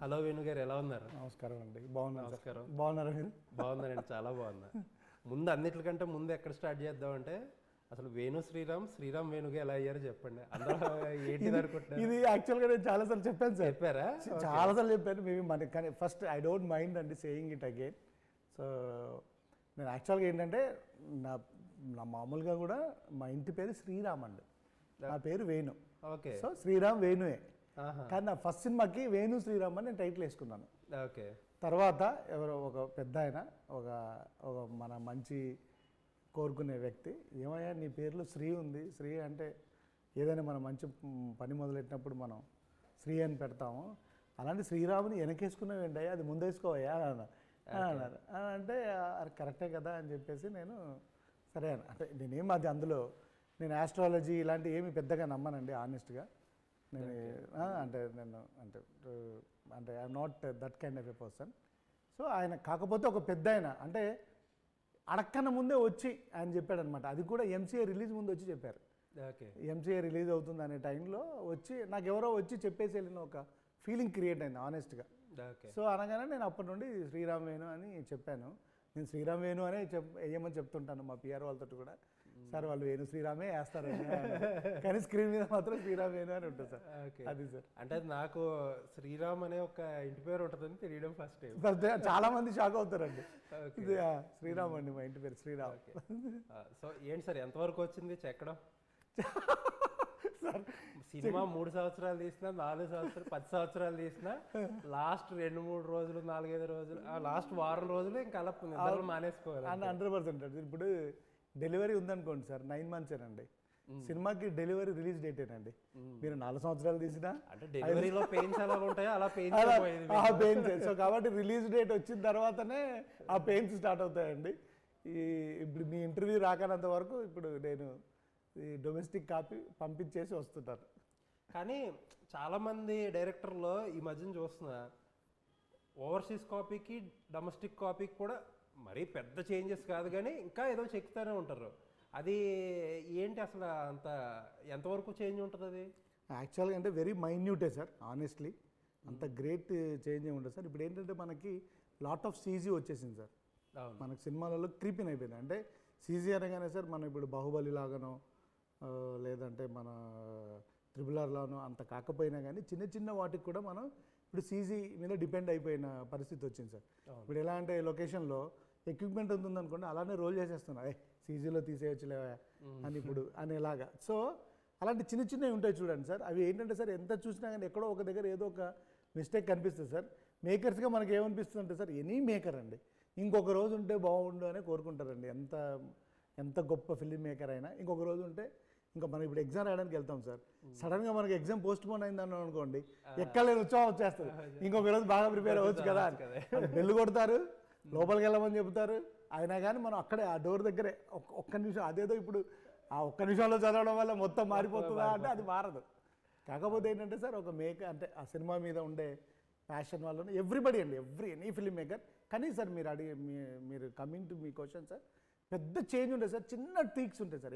Hello Venu గారు, ఎలా ఉన్నారు? నమస్కారం అండి. బాగున్నాను. నమస్కారం. బాగున్నారా మీరు? బాగున్నానండి, చాలా బాగున్నా. ముందు అన్నిటికంటే ముందు ఎక్కడ స్టార్ట్ చేద్దామంటే, అసలు వేణు శ్రీరామ్, శ్రీరామ్ వేణుగా ఎలా అయ్యారో చెప్పండి. అందరూ ఏంటి అనుకుంటున్నారు? ఇది యాక్చువల్గా నేను చాలాసార్లు చెప్పాను సార్. చెప్పారా? చాలాసార్లు చెప్పాను మేబీ మనకి, కానీ ఫస్ట్ ఐ డోంట్ మైండ్ అండి సేయింగ్ ఇట్ అగైన్. సో నేను యాక్చువల్గా ఏంటంటే నా నా మామూలుగా కూడా మా ఇంటి పేరు శ్రీరామ్ అండి, నా పేరు వేణు. ఓకే. సో శ్రీరామ్ వేణువే. కానీ నా ఫస్ట్ సినిమాకి వేణు శ్రీరామ్ అని నేను టైటిల్ వేసుకున్నాను. ఓకే. తర్వాత ఎవరో ఒక పెద్ద ఆయన, ఒక ఒక మన మంచి కోరుకునే వ్యక్తి, ఏమయ్యా నీ పేరులో శ్రీ ఉంది, శ్రీ అంటే ఏదైనా మనం మంచి పని మొదలెట్టినప్పుడు మనం శ్రీ అని పెడతాము, అలాంటి శ్రీరాముని వెనకేసుకున్నావు ఏంటయ్యా, అది ముందేసుకోవయ్యా అని అన్నారు. అంటే అది కరెక్టే కదా అని చెప్పేసి నేను సరే అని, అంటే నేనేం అది అందులో నేను ఆస్ట్రాలజీ ఇలాంటివి ఏమి పెద్దగా నమ్మనండి ఆనెస్ట్గా. నేను అంటే అంటే I'm not that kind of a person. So ఆయన కాకపోతే ఒక పెద్ద ఆయన అంటే అడక్కన ముందే వచ్చి ఆయన చెప్పాడు అనమాట. అది కూడా ఎంసీఏ రిలీజ్ ముందు వచ్చి చెప్పారు. ఓకే. ఎంసీఏ రిలీజ్ అవుతుంది అనే టైంలో వచ్చి నాకు ఎవరో వచ్చి చెప్పేసి వెళ్ళిన ఒక ఫీలింగ్ క్రియేట్ అయింది ఆనెస్ట్గా. సో అనగానే నేను అప్పటి నుండి శ్రీరామ్ వేణు అని చెప్పాను. నేను శ్రీరామ్ వేణు అనే వేయమని చెప్తుంటాను మా పిఆర్ వాళ్ళతో కూడా. సార్ వాళ్ళు వేణు శ్రీరామే వేస్తారు కానీ స్క్రీన్ మీద మాత్రం శ్రీరామ్ వేణు అని ఉంటుంది సార్. అది సార్. అంటే నాకు శ్రీరామ్ అనే ఒక ఇంటి పేరు ఉంటుందని తెలియడం ఫస్ట్ టైం. చాలా మంది షాక్ అవుతారండి. శ్రీరామ్ అండి మా ఇంటి పేరు, శ్రీరామ్. సో ఏంటి సార్, ఎంతవరకు వచ్చింది చెక్కడం? సార్ సినిమా 3 సంవత్సరాలు తీసినా, 4 సంవత్సరాలు, 10 సంవత్సరాలు తీసినా, లాస్ట్ 2-3 రోజులు, 4-5 రోజులు, లాస్ట్ వారం రోజులు ఇంకా అలా మానేసుకోవాలి. 100%. ఇప్పుడు డెలివరీ ఉందనుకోండి సార్, 9 months ఏనండి. సినిమాకి డెలివరీ రిలీజ్ డేటేనండి. మీరు 4 సంవత్సరాలు తీసినా అంటే డెలివరీలో పెయిన్స్ ఎలా ఉంటాయో అలా పెయిన్స్. సో కాబట్టి రిలీజ్ డేట్ వచ్చిన తర్వాతనే ఆ పెయిన్స్ స్టార్ట్ అవుతాయండి. ఇప్పుడు మీ ఇంటర్వ్యూ రాకనంత వరకు ఇప్పుడు నేను ఈ డొమెస్టిక్ కాపీ పంపించేసి వస్తుంటారు. కానీ చాలామంది డైరెక్టర్లో ఈ మధ్యన చూస్తున్నా ఓవర్సీస్ కాపీకి డొమెస్టిక్ కాపీకి కూడా మరీ పెద్ద చేంజెస్ కాదు, కానీ ఇంకా ఏదో చెక్కుతూనే ఉంటారు. అది ఏంటి అసలు, అంత ఎంతవరకు చేంజ్ ఉంటుంది అది? యాక్చువల్గా అంటే వెరీ మైన్యూటే సార్, ఆనెస్ట్లీ అంత గ్రేట్ చేంజ్ ఏమి ఉంటుంది సార్. ఇప్పుడు ఏంటంటే మనకి లాట్ ఆఫ్ సీజీ వచ్చేసింది సార్. మనకు సినిమాలలో క్రీపిన్ అయిపోయింది. అంటే సీజీ అనగానే సార్ మనం ఇప్పుడు బాహుబలి లాగానో లేదంటే మన RRRలోనో అంత కాకపోయినా కానీ చిన్న చిన్న వాటికి కూడా మనం ఇప్పుడు సీజీ మీద డిపెండ్ అయిపోయిన పరిస్థితి వచ్చింది సార్. ఇప్పుడు ఎలా అంటే లొకేషన్లో ఎక్విప్మెంట్ ఉందనుకోండి, అలానే రోల్ చేసేస్తున్నా, సీజీలో తీసేయచ్చులేవా అని ఇప్పుడు అనేలాగా. సో అలాంటి చిన్న చిన్నవి ఉంటాయి చూడండి సార్. అవి ఏంటంటే సార్ ఎంత చూసినా కానీ ఎక్కడో ఒక దగ్గర ఏదో ఒక మిస్టేక్ కనిపిస్తుంది సార్. మేకర్స్గా మనకి ఏమనిపిస్తుంది అంటే సార్, ఎనీ మేకర్ అండి ఇంకొక రోజు ఉంటే బాగుండు అని కోరుకుంటారండి. ఎంత గొప్ప ఫిల్మ్ మేకర్ అయినా ఇంకొక రోజు ఉంటే, ఇంకా మనం ఇప్పుడు ఎగ్జామ్ రాయడానికి వెళ్తాం సార్, సడన్గా మనకి ఎగ్జామ్ పోస్ట్ పోన్ అయిందని అనుకోండి, ఎక్కలేని ఉత్సాహం వచ్చేస్తుంది, ఇంకొక రోజు బాగా ప్రిపేర్ అవ్వచ్చు కదా అని బెల్లు కొడతారు, లోపలికి వెళ్ళమని చెబుతారు. అయినా కానీ మనం అక్కడే ఆ డోర్ దగ్గరే ఒక్క నిమిషం, అదేదో ఇప్పుడు ఆ ఒక్క నిమిషంలో చదవడం వల్ల మొత్తం మారిపోతుందా అంటే అది మారదు. కాకపోతే ఏంటంటే సార్, ఒక అంటే ఆ సినిమా మీద ఉండే ప్యాషన్ వల్ల ఎవ్రీబడి అండి, ఎనీ ఫిల్మ్ మేకర్. కానీ సార్ మీరు coming to me question sir, పెద్ద చేంజ్ ఉంటుంది సార్, చిన్న ట్వీక్స్ ఉంటాయి సార్.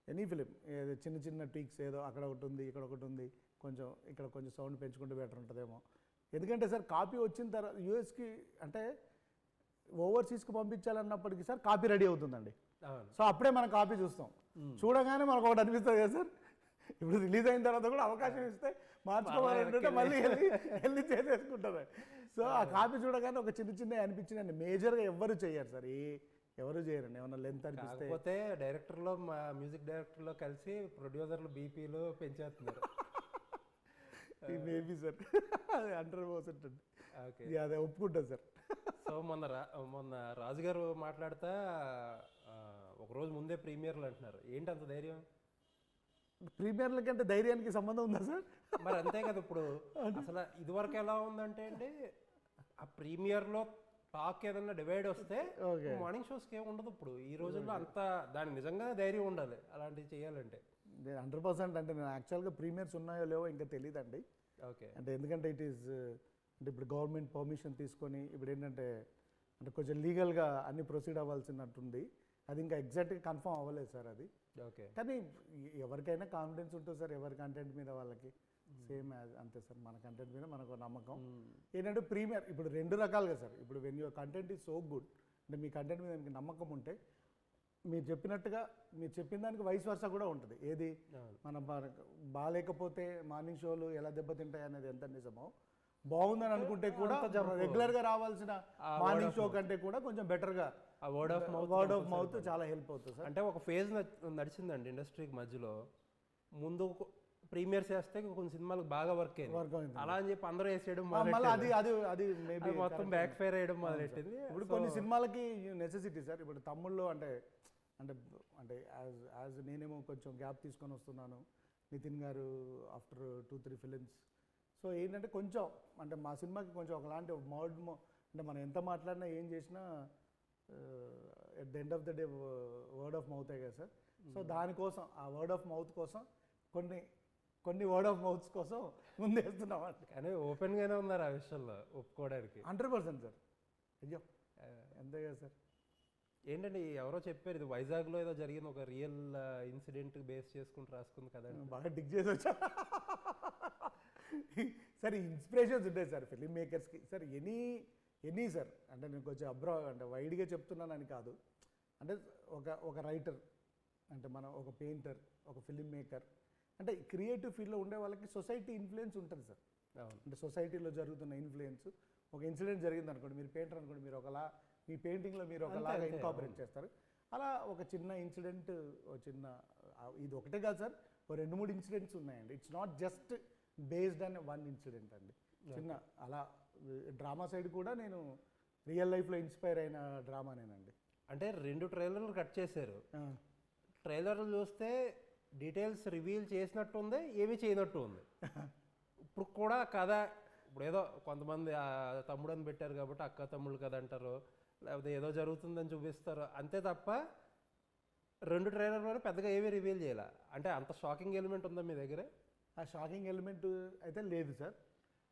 ఎనీ ఫిలిం ఏదో చిన్న చిన్న ట్వీక్స్, ఏదో అక్కడ ఒకటి ఉంది, ఇక్కడ ఒకటి ఉంది, కొంచెం ఇక్కడ కొంచెం సౌండ్ పెంచుకుంటే బెటర్ ఉంటుందేమో. ఎందుకంటే సార్ కాపీ వచ్చిన తర్వాత యూఎస్కి అంటే ఓవర్సీస్కి పంపించాలన్నప్పటికీ సార్ కాపీ రెడీ అవుతుందండి. సో అప్పుడే మనం కాపీ చూస్తాం, చూడగానే మనకు ఒకటి అనిపిస్తుంది కదా సార్. ఇప్పుడు రిలీజ్ అయిన తర్వాత కూడా అవకాశం ఇస్తే మార్చుకోవాలంటే మళ్ళీ వెళ్ళి చేసేసుకుంటారు. సో ఆ కాపీ చూడగానే ఒక చిన్న అనిపించిందండి. మేజర్గా ఎవ్వరు చేయరు సార్, ఎవరు చేయరండి. ఏమన్నా లెంత్ అనిపిస్తే పోతే డైరెక్టర్లో, మా మ్యూజిక్ డైరెక్టర్లో కలిసి ప్రొడ్యూసర్లు బీపీలు పెంచేస్తున్నారు. మేబీ సార్ 100% అండి. అదే ఒప్పుకుంటాను సార్. సో మొన్న రాజుగారు మాట్లాడుతా ఒకరోజు ముందే ప్రీమియర్లు అంటున్నారు. ఏంటి అంత ధైర్యం? ప్రీమియర్ల కంటే ధైర్యానికి సంబంధం ఉందా సార్? మరి అంతే కదా. ఇప్పుడు అసలు ఇదివరకు ఎలా ఉందంటే అండి, ఆ ప్రీమియర్లో టాక్ ఏదన్నా డివైడ్ వస్తే మార్నింగ్ షోస్కి ఏమి ఉండదు. ఇప్పుడు ఈ రోజుల్లో అంత దాని నిజంగా ధైర్యం ఉండాలి అలాంటివి చేయాలంటే. 100% అంటే నేను యాక్చువల్గా ప్రీమియర్స్ ఉన్నాయో లేవో ఇంకా తెలియదండి. ఓకే. అంటే ఎందుకంటే ఇట్ ఈస్ అంటే ఇప్పుడు గవర్నమెంట్ పర్మిషన్ తీసుకొని ఇప్పుడు ఏంటంటే అంటే కొంచెం లీగల్గా అన్ని ప్రొసీడ్ అవ్వాల్సినట్టుంది. అది ఇంకా ఎగ్జాక్ట్గా కన్ఫర్మ్ అవ్వలేదు సార్ అది. ఓకే. కానీ ఎవరికైనా కాన్ఫిడెన్స్ ఉంటుంది సార్, ఎవరి కంటెంట్ మీద వాళ్ళకి. సేమ్ యాజ్ అంతే సార్, మన కంటెంట్ మీద మనకు నమ్మకం. ఏంటంటే ప్రీమియర్ ఇప్పుడు రెండు రకాలుగా సార్, ఇప్పుడు when your content is so good, అంటే మీ కంటెంట్ మీద మీకు నమ్మకం ఉంటే మీరు చెప్పినట్టుగా మీరు చెప్పిన దానికి వైస్ వర్సా కూడా ఉంటుంది. ఏది మన బాగాలేకపోతే మార్నింగ్ షోలు ఎలా దెబ్బతింటాయి అనేది ఎంత నిజమో, బాగుందని అనుకుంటే కూడా రెగ్యులర్గా రావాల్సిన మార్నింగ్ షో కంటే కూడా కొంచెం బెటర్గా వర్డ్ ఆఫ్ మౌత్ చాలా హెల్ప్ అవుతుంది సార్. అంటే ఒక ఫేజ్ నడిచిందండి ఇండస్ట్రీకి మధ్యలో, ముందు ప్రీమియర్స్ వేస్తే కొన్ని సినిమాలకు బాగా వర్క్ అయింది, అలా అని చెప్పి అందరూ వేసేయడం అది మేబీ మొత్తం బ్యాక్ ఫైర్ అయ్యడం మొదలెట్టింది. ఇప్పుడు కొన్ని సినిమాలకి నెసెసిటీ సార్. ఇప్పుడు తమ్ముళ్ళు అంటే అంటే అంటే యాజ్ నేనేమో కొంచెం గ్యాప్ తీసుకొని వస్తున్నాను, నితిన్ గారు ఆఫ్టర్ 2-3 ఫిలిమ్స్. సో ఏంటంటే కొంచెం అంటే మా సినిమాకి కొంచెం ఒకలాంటి అంటే మనం ఎంత మాట్లాడినా ఏం చేసినా at the end of the day word of mouth కదా సార్. సో దానికోసం ఆ వర్డ్ ఆఫ్ మౌత్ కోసం కొన్ని వర్డ్ ఆఫ్ మౌత్స్ కోసం ముందేస్తున్నాం అంటే. కానీ ఓపెన్గానే ఉన్నారు ఆ విషయంలో ఒప్పుకోవడానికి. 100% సార్. అయ్యో అంతే కదా సార్. ఏంటంటే ఎవరో చెప్పారు ఇది వైజాగ్లో ఏదో జరిగిన ఒక రియల్ ఇన్సిడెంట్ బేస్ చేసుకుంటూ రాసుకుంది కదా, బాగా డిగ్ చేసి వచ్చా సార్. ఇన్స్పిరేషన్స్ ఉంటాయి సార్ ఫిలిం మేకర్స్కి సార్, ఎనీ సార్. అంటే నేను కొంచెం అంటే వైడ్గా చెప్తున్నానని కాదు, అంటే ఒక రైటర్, అంటే మనం ఒక పెయింటర్, ఒక ఫిలిం మేకర్, అంటే క్రియేటివ్ ఫీల్డ్లో ఉండే వాళ్ళకి సొసైటీ ఇన్ఫ్లుయెన్స్ ఉంటుంది సార్. అంటే సొసైటీలో జరుగుతున్న ఇన్ఫ్లుయెన్స్, ఒక ఇన్సిడెంట్ జరిగింది అనుకోండి, మీరు పెయింటర్ అనుకోండి, మీరు ఒకలా మీ పెయింటింగ్లో మీరు ఒకలాగా ఇన్కాపరేట్ చేస్తారు. అలా ఒక చిన్న ఇన్సిడెంట్, చిన్న ఇది ఒకటే కాదు సార్, ఒక 2-3 ఇన్సిడెంట్స్ ఉన్నాయండి. It's not just based on one incident అండి. చిన్న అలా డ్రామా సైడ్ కూడా నేను రియల్ లైఫ్లో ఇన్స్పైర్ అయిన డ్రామానేనండి. అంటే 2 ట్రైలర్లు కట్ చేశారు, ట్రైలర్లు చూస్తే డీటెయిల్స్ రివీల్ చేసినట్టు ఉంది, ఏమీ చేయనట్టు ఉంది. ఇప్పుడు కూడా కథ ఇప్పుడు ఏదో కొంతమంది తమ్ముడు అని పెట్టారు కాబట్టి అక్క తమ్ముళ్ళు కథ అంటారు, లేకపోతే ఏదో జరుగుతుందని చూపిస్తారు అంతే తప్ప 2 ట్రైలర్లోనే పెద్దగా ఏమీ రివీల్ చేయాల. అంటే అంత షాకింగ్ ఎలిమెంట్ ఉందా మీ దగ్గర? ఆ షాకింగ్ ఎలిమెంట్ అయితే లేదు సార్.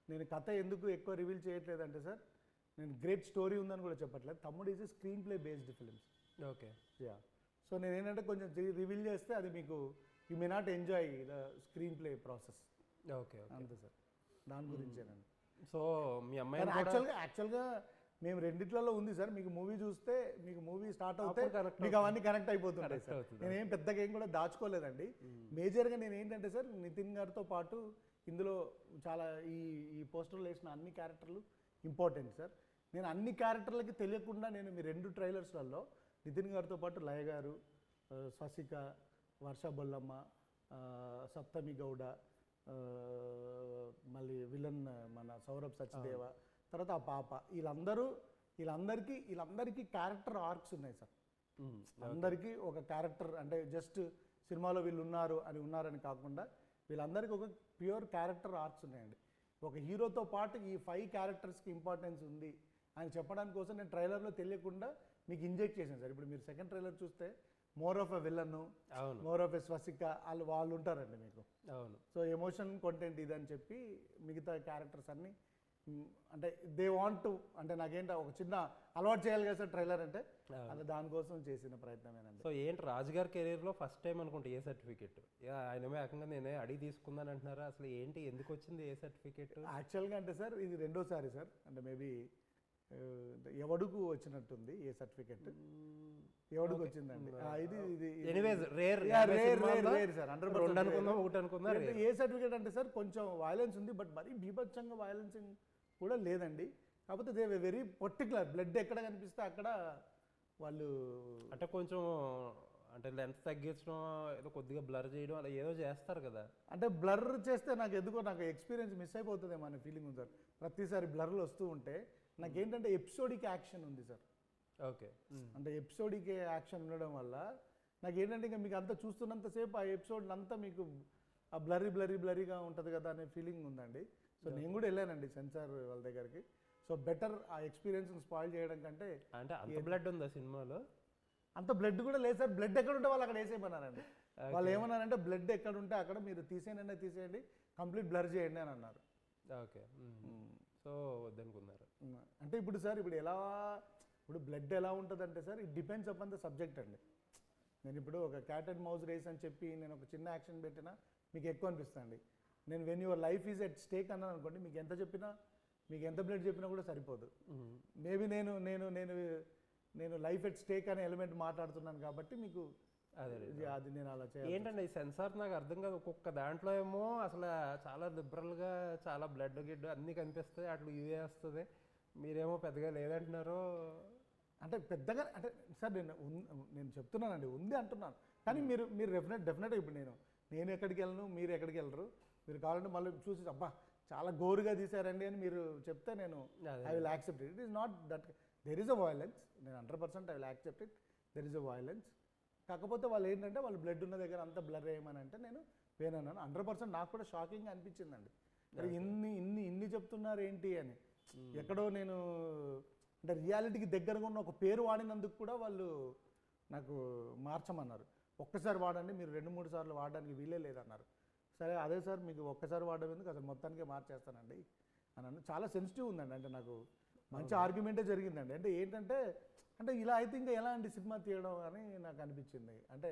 నేను కథ ఎందుకు ఎక్కువ రివీల్ చేయట్లేదంటే సార్, నేను గ్రేట్ స్టోరీ ఉందని కూడా చెప్పట్లేదు. తమ్ముడు is screen play based films. Okay, yeah. So నేను ఏంటంటే కొంచెం రివీల్ చేస్తే అది మీకు you may not enjoy the screen play process. Okay, అంతే సార్, దాని గురించేనండి. సో మీ అమ్మాయి యాక్చువల్గా మేము రెండిట్లలో ఉంది సార్. మీకు మూవీ చూస్తే, మీకు మూవీ స్టార్ట్ అవుతే మీకు అవన్నీ కనెక్ట్ అయిపోతుంటాయి సార్. నేనేం పెద్దగా ఏం కూడా దాచుకోలేదండి. మేజర్గా నేను ఏంటంటే సార్, నితిన్ గారితో పాటు ఇందులో చాలా ఈ పోస్టర్లో వేసిన అన్ని క్యారెక్టర్లు ఇంపార్టెంట్ సార్. నేను అన్ని క్యారెక్టర్లకి తెలియకుండా నేను మీ 2 ట్రైలర్స్లలో నితిన్ గారితో పాటు లయ గారు, స్వసిక, వర్ష బొల్లమ్మ, సప్తమి గౌడ, మళ్ళీ విలన్ మన సౌరభ్ సచ్దేవ, తర్వాత ఆ పాప, వీళ్ళందరికీ క్యారెక్టర్ ఆర్క్స్ ఉన్నాయి సార్. అందరికీ ఒక క్యారెక్టర్, అంటే జస్ట్ సినిమాలో వీళ్ళు ఉన్నారని కాకుండా వీళ్ళందరికీ ఒక ప్యూర్ క్యారెక్టర్ ఆర్క్స్ ఉన్నాయండి. ఒక హీరోతో పాటు ఈ 5 క్యారెక్టర్స్కి ఇంపార్టెన్స్ ఉంది అని చెప్పడానికి కోసం నేను ట్రైలర్లో తెలియకుండా మీకు ఇంజెక్ట్ చేశాను సార్. ఇప్పుడు మీరు సెకండ్ ట్రైలర్ చూస్తే more of a villain, more of a Swasika, వాళ్ళు ఉంటారండి మీకు. సో ఎమోషన్ కంటెంట్ ఇదని చెప్పి మిగతా క్యారెక్టర్స్ అన్నీ అంటే దే వాంట్ టు, అంటే నాకేంటి ఒక చిన్న అలవాటు చేయాలి కదా సార్ ట్రైలర్ అంటే, అది దానికోసం చేసిన ప్రయత్నమేనండి. సో ఏంటి రాజుగారి కెరీర్లో ఫస్ట్ టైం అనుకుంటే ఏ సర్టిఫికేట్? ఆయనమే ఏకంగా నేనే అడిగి తీసుకుందాను అంటున్నారా? అసలు ఏంటి, ఎందుకు వచ్చింది ఏ సర్టిఫికేట్? యాక్చువల్గా అంటే సార్ ఇది 2వ సారి సార్. అంటే మేబీ ఎవడుకు వచ్చినట్టుంది ఏ సర్టిఫికేట్, ఎవడుకు వచ్చిందండి. Rare sir, 100% అనుకుందా. ఏ సర్టిఫికేట్ అంటే సార్ కొంచెం వైలెన్స్ ఉంది, బట్ మరీ బీభత్సంగా వైలెన్స్ కూడా లేదండి. కాకపోతే దే వెరీ పర్టికులర్, బ్లడ్ ఎక్కడ కనిపిస్తే అక్కడ వాళ్ళు అంటే కొంచెం అంటే లెంత్ తగ్గించడం, ఏదో కొద్దిగా బ్లర్ చేయడం, అలా ఏదో చేస్తారు కదా. అంటే బ్లర్ చేస్తే నాకు ఎక్స్పీరియన్స్ మిస్ అయిపోతుందేమో అనే ఫీలింగ్ ఉంది సార్. ప్రతిసారి బ్లర్లు వస్తూ ఉంటే నాకేంటంటే ఎపిసోడిక్ యాక్షన్ ఉంది సార్. ఓకే, అంటే ఎపిసోడిక్ యాక్షన్ ఉండడం వల్ల నాకేంటంటే ఇంకా మీకు అంతా చూస్తున్నంతసేపు ఆ ఎపిసోడ్ అంతా మీకు ఆ బ్లరీగా ఉంటుంది కదా అనే ఫీలింగ్ ఉందండి. సో నేను కూడా వెళ్ళానండి సెన్సార్ వాళ్ళ దగ్గరికి. సో బెటర్ ఆ ఎక్స్పీరియన్స్ స్పాయిల్ చేయడం కంటే. అంటే అంత బ్లడ్ ఉందా సినిమాలో? అంత బ్లడ్ కూడా లేదు సార్. బ్లడ్ ఎక్కడ ఉంటే వాళ్ళు అక్కడ వేసేయమన్నారండి. వాళ్ళు ఏమన్నారంటే బ్లడ్ ఎక్కడ ఉంటే అక్కడ మీరు తీసేయండి, కంప్లీట్ బ్లర్ చేయండి అని అన్నారు. ఓకే, సో వద్దనుకున్నారు. అంటే ఇప్పుడు సార్ ఇప్పుడు బ్లడ్ ఎలా ఉంటుందంటే sir, it depends upon the subject అండి. నేను ఇప్పుడు ఒక క్యాట్ అండ్ మౌస్ రేస్ అని చెప్పి నేను ఒక చిన్న యాక్షన్ పెట్టినా మీకు ఎక్కువ అనిపిస్తుంది. నేను when your life is at stake అన్నాను అనుకోండి, మీకు ఎంత చెప్పినా, మీకు ఎంత బ్లడ్ చెప్పినా కూడా సరిపోదు. మేబీ నేను నేను నేను నేను లైఫ్ ఎట్ స్టేక్ అనే ఎలిమెంట్ మాట్లాడుతున్నాను కాబట్టి మీకు అది నేను అలా చేయాలి. ఏంటంటే ఈ సెన్సార్ నాకు అర్థం కాదు. ఒక్కొక్క దాంట్లో ఏమో అసలు చాలా లిబరల్గా చాలా బ్లడ్ గిడ్ అన్నీ కనిపిస్తాయి, అట్లా యూఏ వస్తుంది, మీరేమో పెద్దగా లేదంటున్నారు. అంటే పెద్దగా అంటే సార్ నేను చెప్తున్నానండి, ఉంది అంటున్నాను. కానీ మీరు మీరు డెఫినెట్గా ఇప్పుడు నేను ఎక్కడికి వెళ్ళను, మీరు ఎక్కడికి వెళ్ళరు. మీరు కావాలంటే మళ్ళీ చూసి అబ్బా చాలా గోరుగా తీశారండి అని మీరు చెప్తే నేను I will accept it. It is not that there is a violence. నేను 100% I will accept it. There is a violence. కాకపోతే వాళ్ళు ఏంటంటే వాళ్ళు బ్లడ్ ఉన్న దగ్గర అంతా బ్లర్ వేయమని అంటే నేను వేనన్నాను. 100% నాకు కూడా షాకింగ్ అనిపించిందండి. మరి ఇన్ని చెప్తున్నారు ఏంటి అని. ఎక్కడో నేను అంటే రియాలిటీకి దగ్గరగా ఉన్న ఒక పేరు వాడినందుకు కూడా వాళ్ళు నాకు మార్చమన్నారు. ఒక్కసారి వాడండి, మీరు 2-3 సార్లు వాడడానికి వీలే లేదన్నారు. సరే అదే సార్ మీకు ఒక్కసారి వాడడం ఎందుకు, అసలు మొత్తానికే మార్చేస్తానండి అని. చాలా సెన్సిటివ్ ఉందండి. అంటే నాకు మంచి ఆర్గ్యుమెంటే జరిగిందండి. అంటే ఏంటంటే అంటే ఇలా అయితే ఇంకా ఎలా అండి సినిమా తీయడం అని నాకు అనిపించింది. అంటే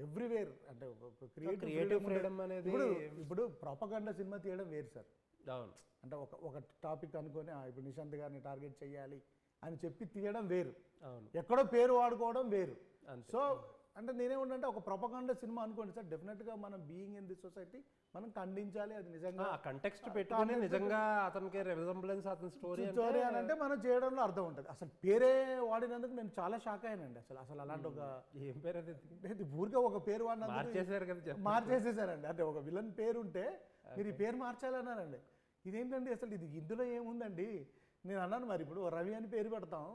ఎవ్రీవేర్ అంటే ఒక క్రియేటివ్ ఫ్రీడమ్ అనేది ఇప్పుడు ప్రాపగండా సినిమా తీయడం వేరు సార్. అవును. అంటే ఒక టాపిక్ అనుకొని ఇప్పుడు నిశాంత్ గారిని టార్గెట్ చేయాలి అని చెప్పి తీయడం వేరు, అవును, ఎక్కడో పేరు వాడుకోవడం వేరు. సో అంటే నేనేమంటే ఒక ప్రొపగాండా సినిమా అనుకోండి సార్, డెఫినెట్గా మనం బీయింగ్ ఇన్ ది సొసైటీ మనం ఖండించాలి. అది నిజంగా కంటెక్స్ట్ పెట్టుకొని నిజంగా అతనికి రిజంబ్లెన్స్ అతని స్టోరీ అని అంటే మనం చేయడంలో అర్థం ఉంటుంది. అసలు పేరే వాడినందుకు నేను చాలా షాక్ అయ్యానండి. అసలు అలాంటి ఒక ఏం పేరు అది ఊరికే ఒక పేరు వాడినందుకు మార్చేసేసారండి. అంటే ఒక విలన్ పేరు ఉంటే మీరు ఈ పేరు మార్చాలన్నారండి. ఇదేంటండి అసలు ఇది ఇందులో ఏముందండి. నేను అన్నాను మరి ఇప్పుడు రవి అని పేరు పెడతాం,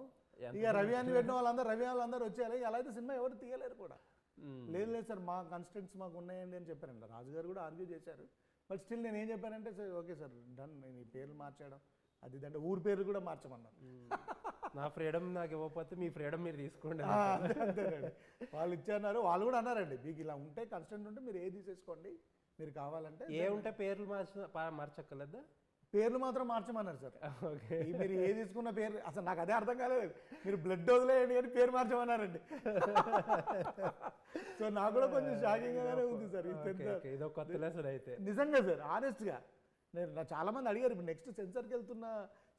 ఇక రవి అని పెట్టిన వాళ్ళందరూ వచ్చేయాలి, అలా అయితే సినిమా ఎవరు తీయలేరు కూడా. లేదు సార్ మా కన్స్టెంట్స్ మాకు ఉన్నాయండి అని చెప్పారండి. రాజుగారు కూడా ఆర్గ్యూ చేశారు. బట్ స్టిల్ నేను ఏం చెప్పానంటే సార్ ఓకే సార్ డన్, నేను ఈ పేర్లు మార్చడం అది అంటే ఊరి పేరు కూడా మార్చమన్నాను. నా ఫ్రీడమ్ నాకు ఇవ్వకపోతే మీ ఫ్రీడమ్ మీరు తీసుకోండి అంతేనండి. వాళ్ళు ఇచ్చన్నారు. వాళ్ళు కూడా అన్నారండి మీకు ఇలా ఉంటే కన్స్టెంట్ ఉంటే మీరు ఏది తీసేసుకోండి, మీరు కావాలంటే ఏ ఉంటే పేర్లు మార్చక్కర్లేదా, పేర్లు మాత్రం మార్చమన్నారు సార్. ఓకే, మీరు ఏ తీసుకున్న పేరు అసలు నాకు అదే అర్థం కాలేదు. మీరు బ్లడ్ వదిలేయండి కానీ పేరు మార్చమన్నారండి. సో నాకు కూడా కొంచెం షాకింగ్ గానే ఉంది సార్. ఇదో కొత్త లెసన్ అయితే నిజంగా సార్ ఆనెస్ట్గా నేను చాలా మంది అడిగారు. ఇప్పుడు నెక్స్ట్ సెన్సార్కి వెళ్తున్న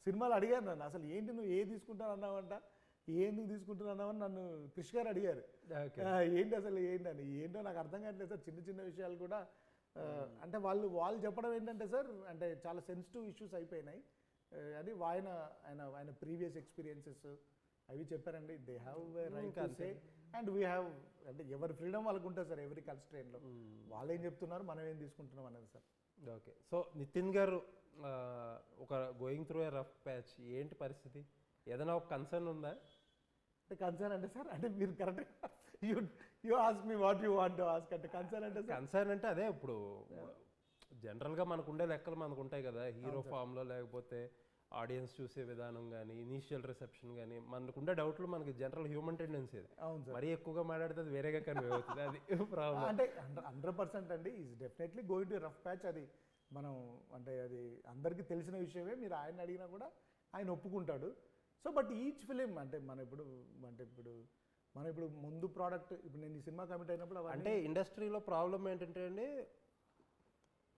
సినిమాలు అడిగారు నన్ను, అసలు ఏంటి నువ్వు ఏ తీసుకుంటాను అన్నావంట, ఎందుకు తీసుకుంటున్నావని నన్ను క్రిష్ గారు అడిగారు. ఏంటి అసలు ఏంటని, ఏంటో నాకు అర్థం కావట్లేదు సార్. చిన్న చిన్న విషయాలు కూడా అంటే వాళ్ళు చెప్పడం ఏంటంటే సార్ అంటే చాలా సెన్సిటివ్ ఇష్యూస్ అయిపోయినాయి అని ఆయన ప్రీవియస్ ఎక్స్పీరియన్సెస్ అవి చెప్పారండి. They have right to say and we have అంటే ఎవరి ఫ్రీడమ్ వాళ్ళకు ఉంటుంది సార్ ఎవరి కన్స్ట్రెయిన్లో. వాళ్ళు ఏం చెప్తున్నారు మనం ఏం తీసుకుంటున్నాం అనేది సార్. ఓకే, సో నితిన్ గారు ఒక going through a rough patch, ఏంటి పరిస్థితి, ఏదైనా ఒక కన్సర్న్ ఉందా? అంటే కన్సర్న్ అంటే సార్ అంటే మీరు correct you ask me what you want to ask. అంటే కన్సర్న్ అంటే అదే ఇప్పుడు జనరల్గా మనకు ఉండే లెక్కలు మనకు ఉంటాయి కదా, హీరో ఫామ్లో లేకపోతే ఆడియన్స్ చూసే విధానం కానీ ఇనీషియల్ రిసెప్షన్ కానీ మనకుండే డౌట్లు మనకి జనరల్ హ్యూమన్ టెండెన్సీ అది. మరీ ఎక్కువగా మాట్లాడితే అది వేరేగా కన్వే అవుతుంది, అది ప్రాబ్లం. అంటే 100% అండి is definitely going to rough patch. అది మనం అంటే అది అందరికీ తెలిసిన విషయమే, మీరు ఆయన అడిగినా కూడా ఆయన ఒప్పుకుంటాడు. సో బట్ ఈచ్ ఫిలిం అంటే మనం ఇప్పుడు ముందు ప్రోడక్ట్ ఇప్పుడు నేను ఈ సినిమా కమిట్ అయినప్పుడు అంటే ఇండస్ట్రీలో ప్రాబ్లం ఏంటంటే అండి,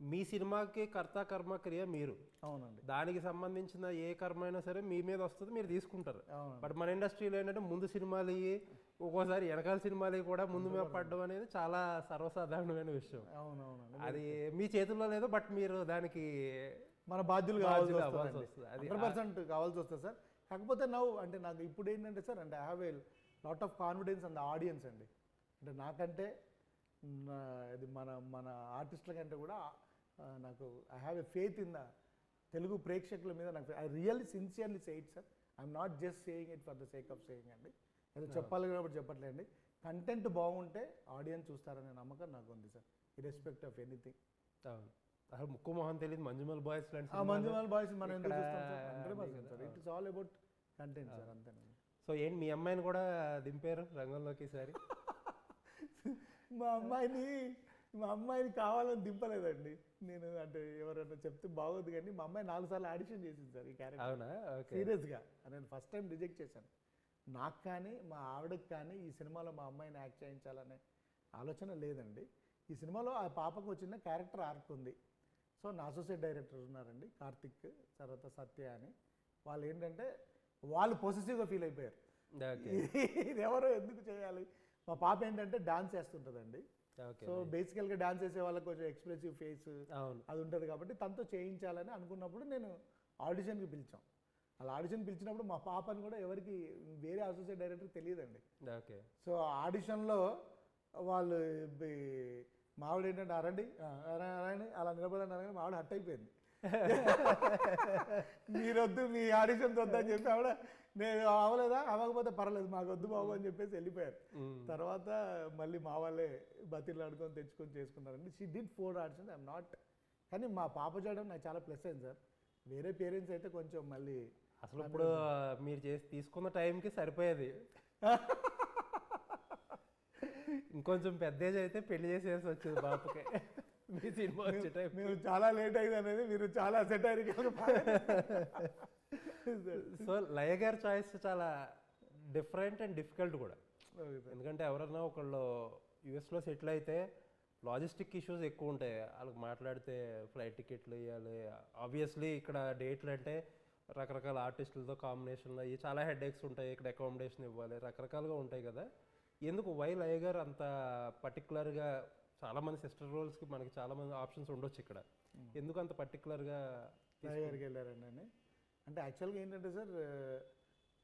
మీ సినిమాకి కర్త కర్మ క్రియ మీరు. అవునండి. దానికి సంబంధించిన ఏ కర్మ అయినా సరే మీ మీద వస్తుంది, మీరు తీసుకుంటారు. బట్ మన ఇండస్ట్రీలో ఏంటంటే ముందు సినిమాలు ఇవి, ఒక్కోసారి వెనకాల సినిమాలు కూడా ముందు మీద పడడం అనేది చాలా సర్వసాధారణమైన విషయం. అవునవునండి. అది మీ చేతుల్లో లేదు, బట్ మీరు దానికి మన బాధ్యులు కావాల్సి వస్తుంది. 100% కావాల్సి వస్తుంది సార్. కాకపోతే అంటే నాకు ఇప్పుడు ఏంటంటే సార్ అంటే I have a lot of confidence on the audience అండి. అంటే నాకంటే ఇది మన ఆర్టిస్టుల కంటే కూడా నాకు I have a faith in the Telugu ప్రేక్షకుల మీద. నాకు I really sincerely say it sir. I'm not just saying it for the sake of saying అండి. ఏదో చెప్పాలి కాబట్టి చెప్పట్లేండి. కంటెంట్ బాగుంటే ఆడియన్స్ చూస్తారనే నమ్మకం నాకు ఉంది సార్, ఇర్రెస్పెక్ట్ ఆఫ్ ఎనీథింగ్. అసలు ముక్కు మొహం తెలియదు మంజుమల్ బాయ్స్ మంజుమల్ బాయ్స్ మనం ఎందుకు చూస్తాం sir. It is all about content sir, అంతేనండి. సో ఏంటి మీ అమ్మాయిని కూడా దింపారు రంగంలోకి ఈసారి? మా అమ్మాయిని కావాలని దింపలేదండి నేను. అంటే ఎవరైనా చెప్తే బాగోదు కానీ మా అమ్మాయి 4 సార్లు ఆడిషన్ చేసింది సార్ ఈ క్యారెక్టర్. అవునా? సీరియస్గా నేను ఫస్ట్ టైం రిజెక్ట్ చేశాను. నాకు కానీ మా ఆవిడకి కానీ ఈ సినిమాలో మా అమ్మాయిని యాక్ట్ చేయించాలనే ఆలోచన లేదండి. ఈ సినిమాలో ఆ పాపకు వచ్చిన క్యారెక్టర్ ఆర్క్ ఉంది. సో నా అసోసియేట్ డైరెక్టర్ ఉన్నారండి కార్తిక్, తర్వాత సత్య అని. వాళ్ళు ఏంటంటే వాళ్ళు పొసెసివ్గా ఫీల్ అయిపోయారు. ఓకే. ఇది ఎవరో ఎందుకు చేయాలి. మా పాప ఏంటంటే డాన్స్ చేస్తుంటుందండి. ఓకే. సో బేసికల్గా డాన్స్ చేసే వాళ్ళకి కొంచెం ఎక్స్ప్రెసివ్ ఫేస్ అవును. అది ఉంటుంది కాబట్టి తనతో చేయించాలని అనుకున్నప్పుడు నేను ఆడిషన్కి పిలిచాం. అలా ఆడిషన్ పిలిచినప్పుడు మా పాపని కూడా ఎవరికి వేరే అసోసియేట్ డైరెక్టర్ తెలియదండి. ఓకే. సో ఆడిషన్లో వాళ్ళు మావిడ ఏంటంటే అరండి అరండి అలా నిలబడండి అనగానే మావిడ హట్ అయిపోయింది. మీరొద్దు, మీ ఆడిషన్స్ వద్దని చెప్పి ఆవిడ, నేను అవ్వలేదా, అవ్వకపోతే పర్లేదు, మాకు వద్దు బాబు అని చెప్పేసి వెళ్ళిపోయారు. తర్వాత మళ్ళీ మా వాళ్ళే బతిలు ఆడుకొని తెచ్చుకొని చేసుకున్నారండి. She did 4 auditions. I'm not, కానీ మా పాప చేయడం నాకు చాలా ప్లస్ అయింది సార్. వేరే పేరెంట్స్ అయితే కొంచెం మళ్ళీ అసలు ఇప్పుడు మీరు చేసి తీసుకున్న టైంకి సరిపోయేది. ఇంకొంచెం పెద్ద ఏజ్ అయితే పెళ్లి చేసేసి వచ్చేది బాపుకి. మీ సినిమా వచ్చే టైం మేము చాలా లేట్ అయింది అనేది మీరు చాలా సెటైరిక్. సో లయ గారి చాయిస్ చాలా డిఫరెంట్ అండ్ డిఫికల్ట్ కూడా. ఎందుకంటే ఎవరన్నా ఒకళ్ళు యుఎస్లో సెటిల్ అయితే లాజిస్టిక్ ఇష్యూస్ ఎక్కువ ఉంటాయి. వాళ్ళకి మాట్లాడితే ఫ్లైట్ టికెట్లు ఇవ్వాలి. ఆబ్వియస్లీ ఇక్కడ డేట్లు అంటే రకరకాల ఆర్టిస్టులతో కాంబినేషన్లో అయ్యి చాలా హెడేక్స్ ఉంటాయి. ఇక్కడ అకామిడేషన్ ఇవ్వాలి, రకరకాలుగా ఉంటాయి కదా. ఎందుకు వై లయ గారు అంత పర్టికులర్గా, చాలామంది సిస్టర్ రోల్స్కి మనకి చాలామంది ఆప్షన్స్ ఉండొచ్చు, ఇక్కడ ఎందుకు అంత పర్టికులర్గా లయ గారికి వెళ్ళారండి అని? అంటే యాక్చువల్గా ఏంటంటే సార్,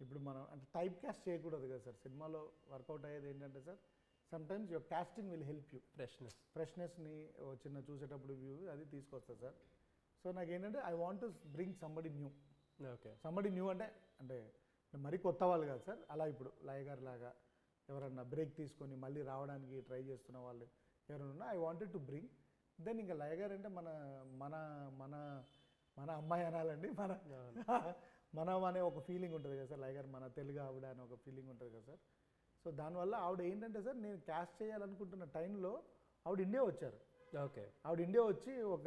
ఇప్పుడు మనం అంటే టైప్ క్యాస్ట్ చేయకూడదు కదా సార్. సినిమాలో వర్కౌట్ అయ్యేది ఏంటంటే sir, sometimes your casting will help you. ఫ్రెష్నెస్ని చిన్న చూసేటప్పుడు వ్యూ అది తీసుకొస్తుంది సార్. సో నాకు ఏంటంటే I want to bring somebody new. Okay. Somebody new అంటే అంటే మరీ కొత్త వాళ్ళు కాదు సార్. అలా ఇప్పుడు లయ గారి లాగా ఎవరన్నా బ్రేక్ తీసుకొని మళ్ళీ రావడానికి ట్రై చేస్తున్న వాళ్ళు ఎవరైనా I wanted to bring. Then ఇంకా లయ గారు అంటే మన మన మన మన అమ్మాయి అనాలండి, మనం అనే ఒక ఫీలింగ్ ఉంటుంది కదా సార్. లయ గారు మన తెలుగు ఆవిడ అనే ఒక ఫీలింగ్ ఉంటుంది కదా సార్. సో దానివల్ల ఆవిడ ఏంటంటే సార్, నేను క్యాస్ట్ చేయాలనుకుంటున్న టైంలో ఆవిడ ఇండియా వచ్చారు. ఓకే. ఆవిడ ఇండియా వచ్చి ఒక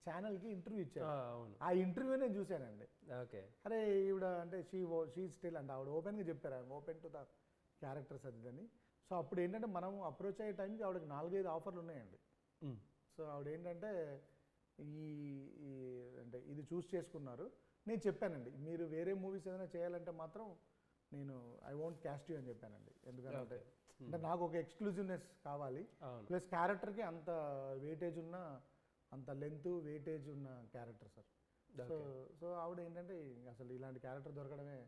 ఛానల్కి ఇంటర్వ్యూ ఇచ్చారు. ఆ ఇంటర్వ్యూ నేను చూశానండి. ఓకే. అరే ఈవిడ అంటే షీ స్టిల్ అంటే ఆవిడ ఓపెన్గా చెప్పారు, I'm open to the characters అది అని. సో అప్పుడు ఏంటంటే మనం అప్రోచ్ అయ్యే టైంకి ఆవిడకి 4-5 ఆఫర్లు ఉన్నాయండి. సో ఆవిడ ఏంటంటే ఈ అంటే ఇది చూస్ చేసుకున్నారు. నేను చెప్పానండి, మీరు వేరే మూవీస్ ఏదైనా చేయాలంటే మాత్రం నేను ఐ వోంట్ క్యాస్ట్ యూ అని చెప్పానండి. ఎందుకంటే అంటే నాకు ఒక ఎక్స్క్లూజివ్నెస్ కావాలి, ప్లస్ క్యారెక్టర్కి అంత వెయిటేజ్ ఉన్న, అంత లెంత్ వెయిటేజ్ ఉన్న క్యారెక్టర్ సార్. సో ఆవిడ ఏంటంటే అసలు ఇలాంటి క్యారెక్టర్ దొరకడమే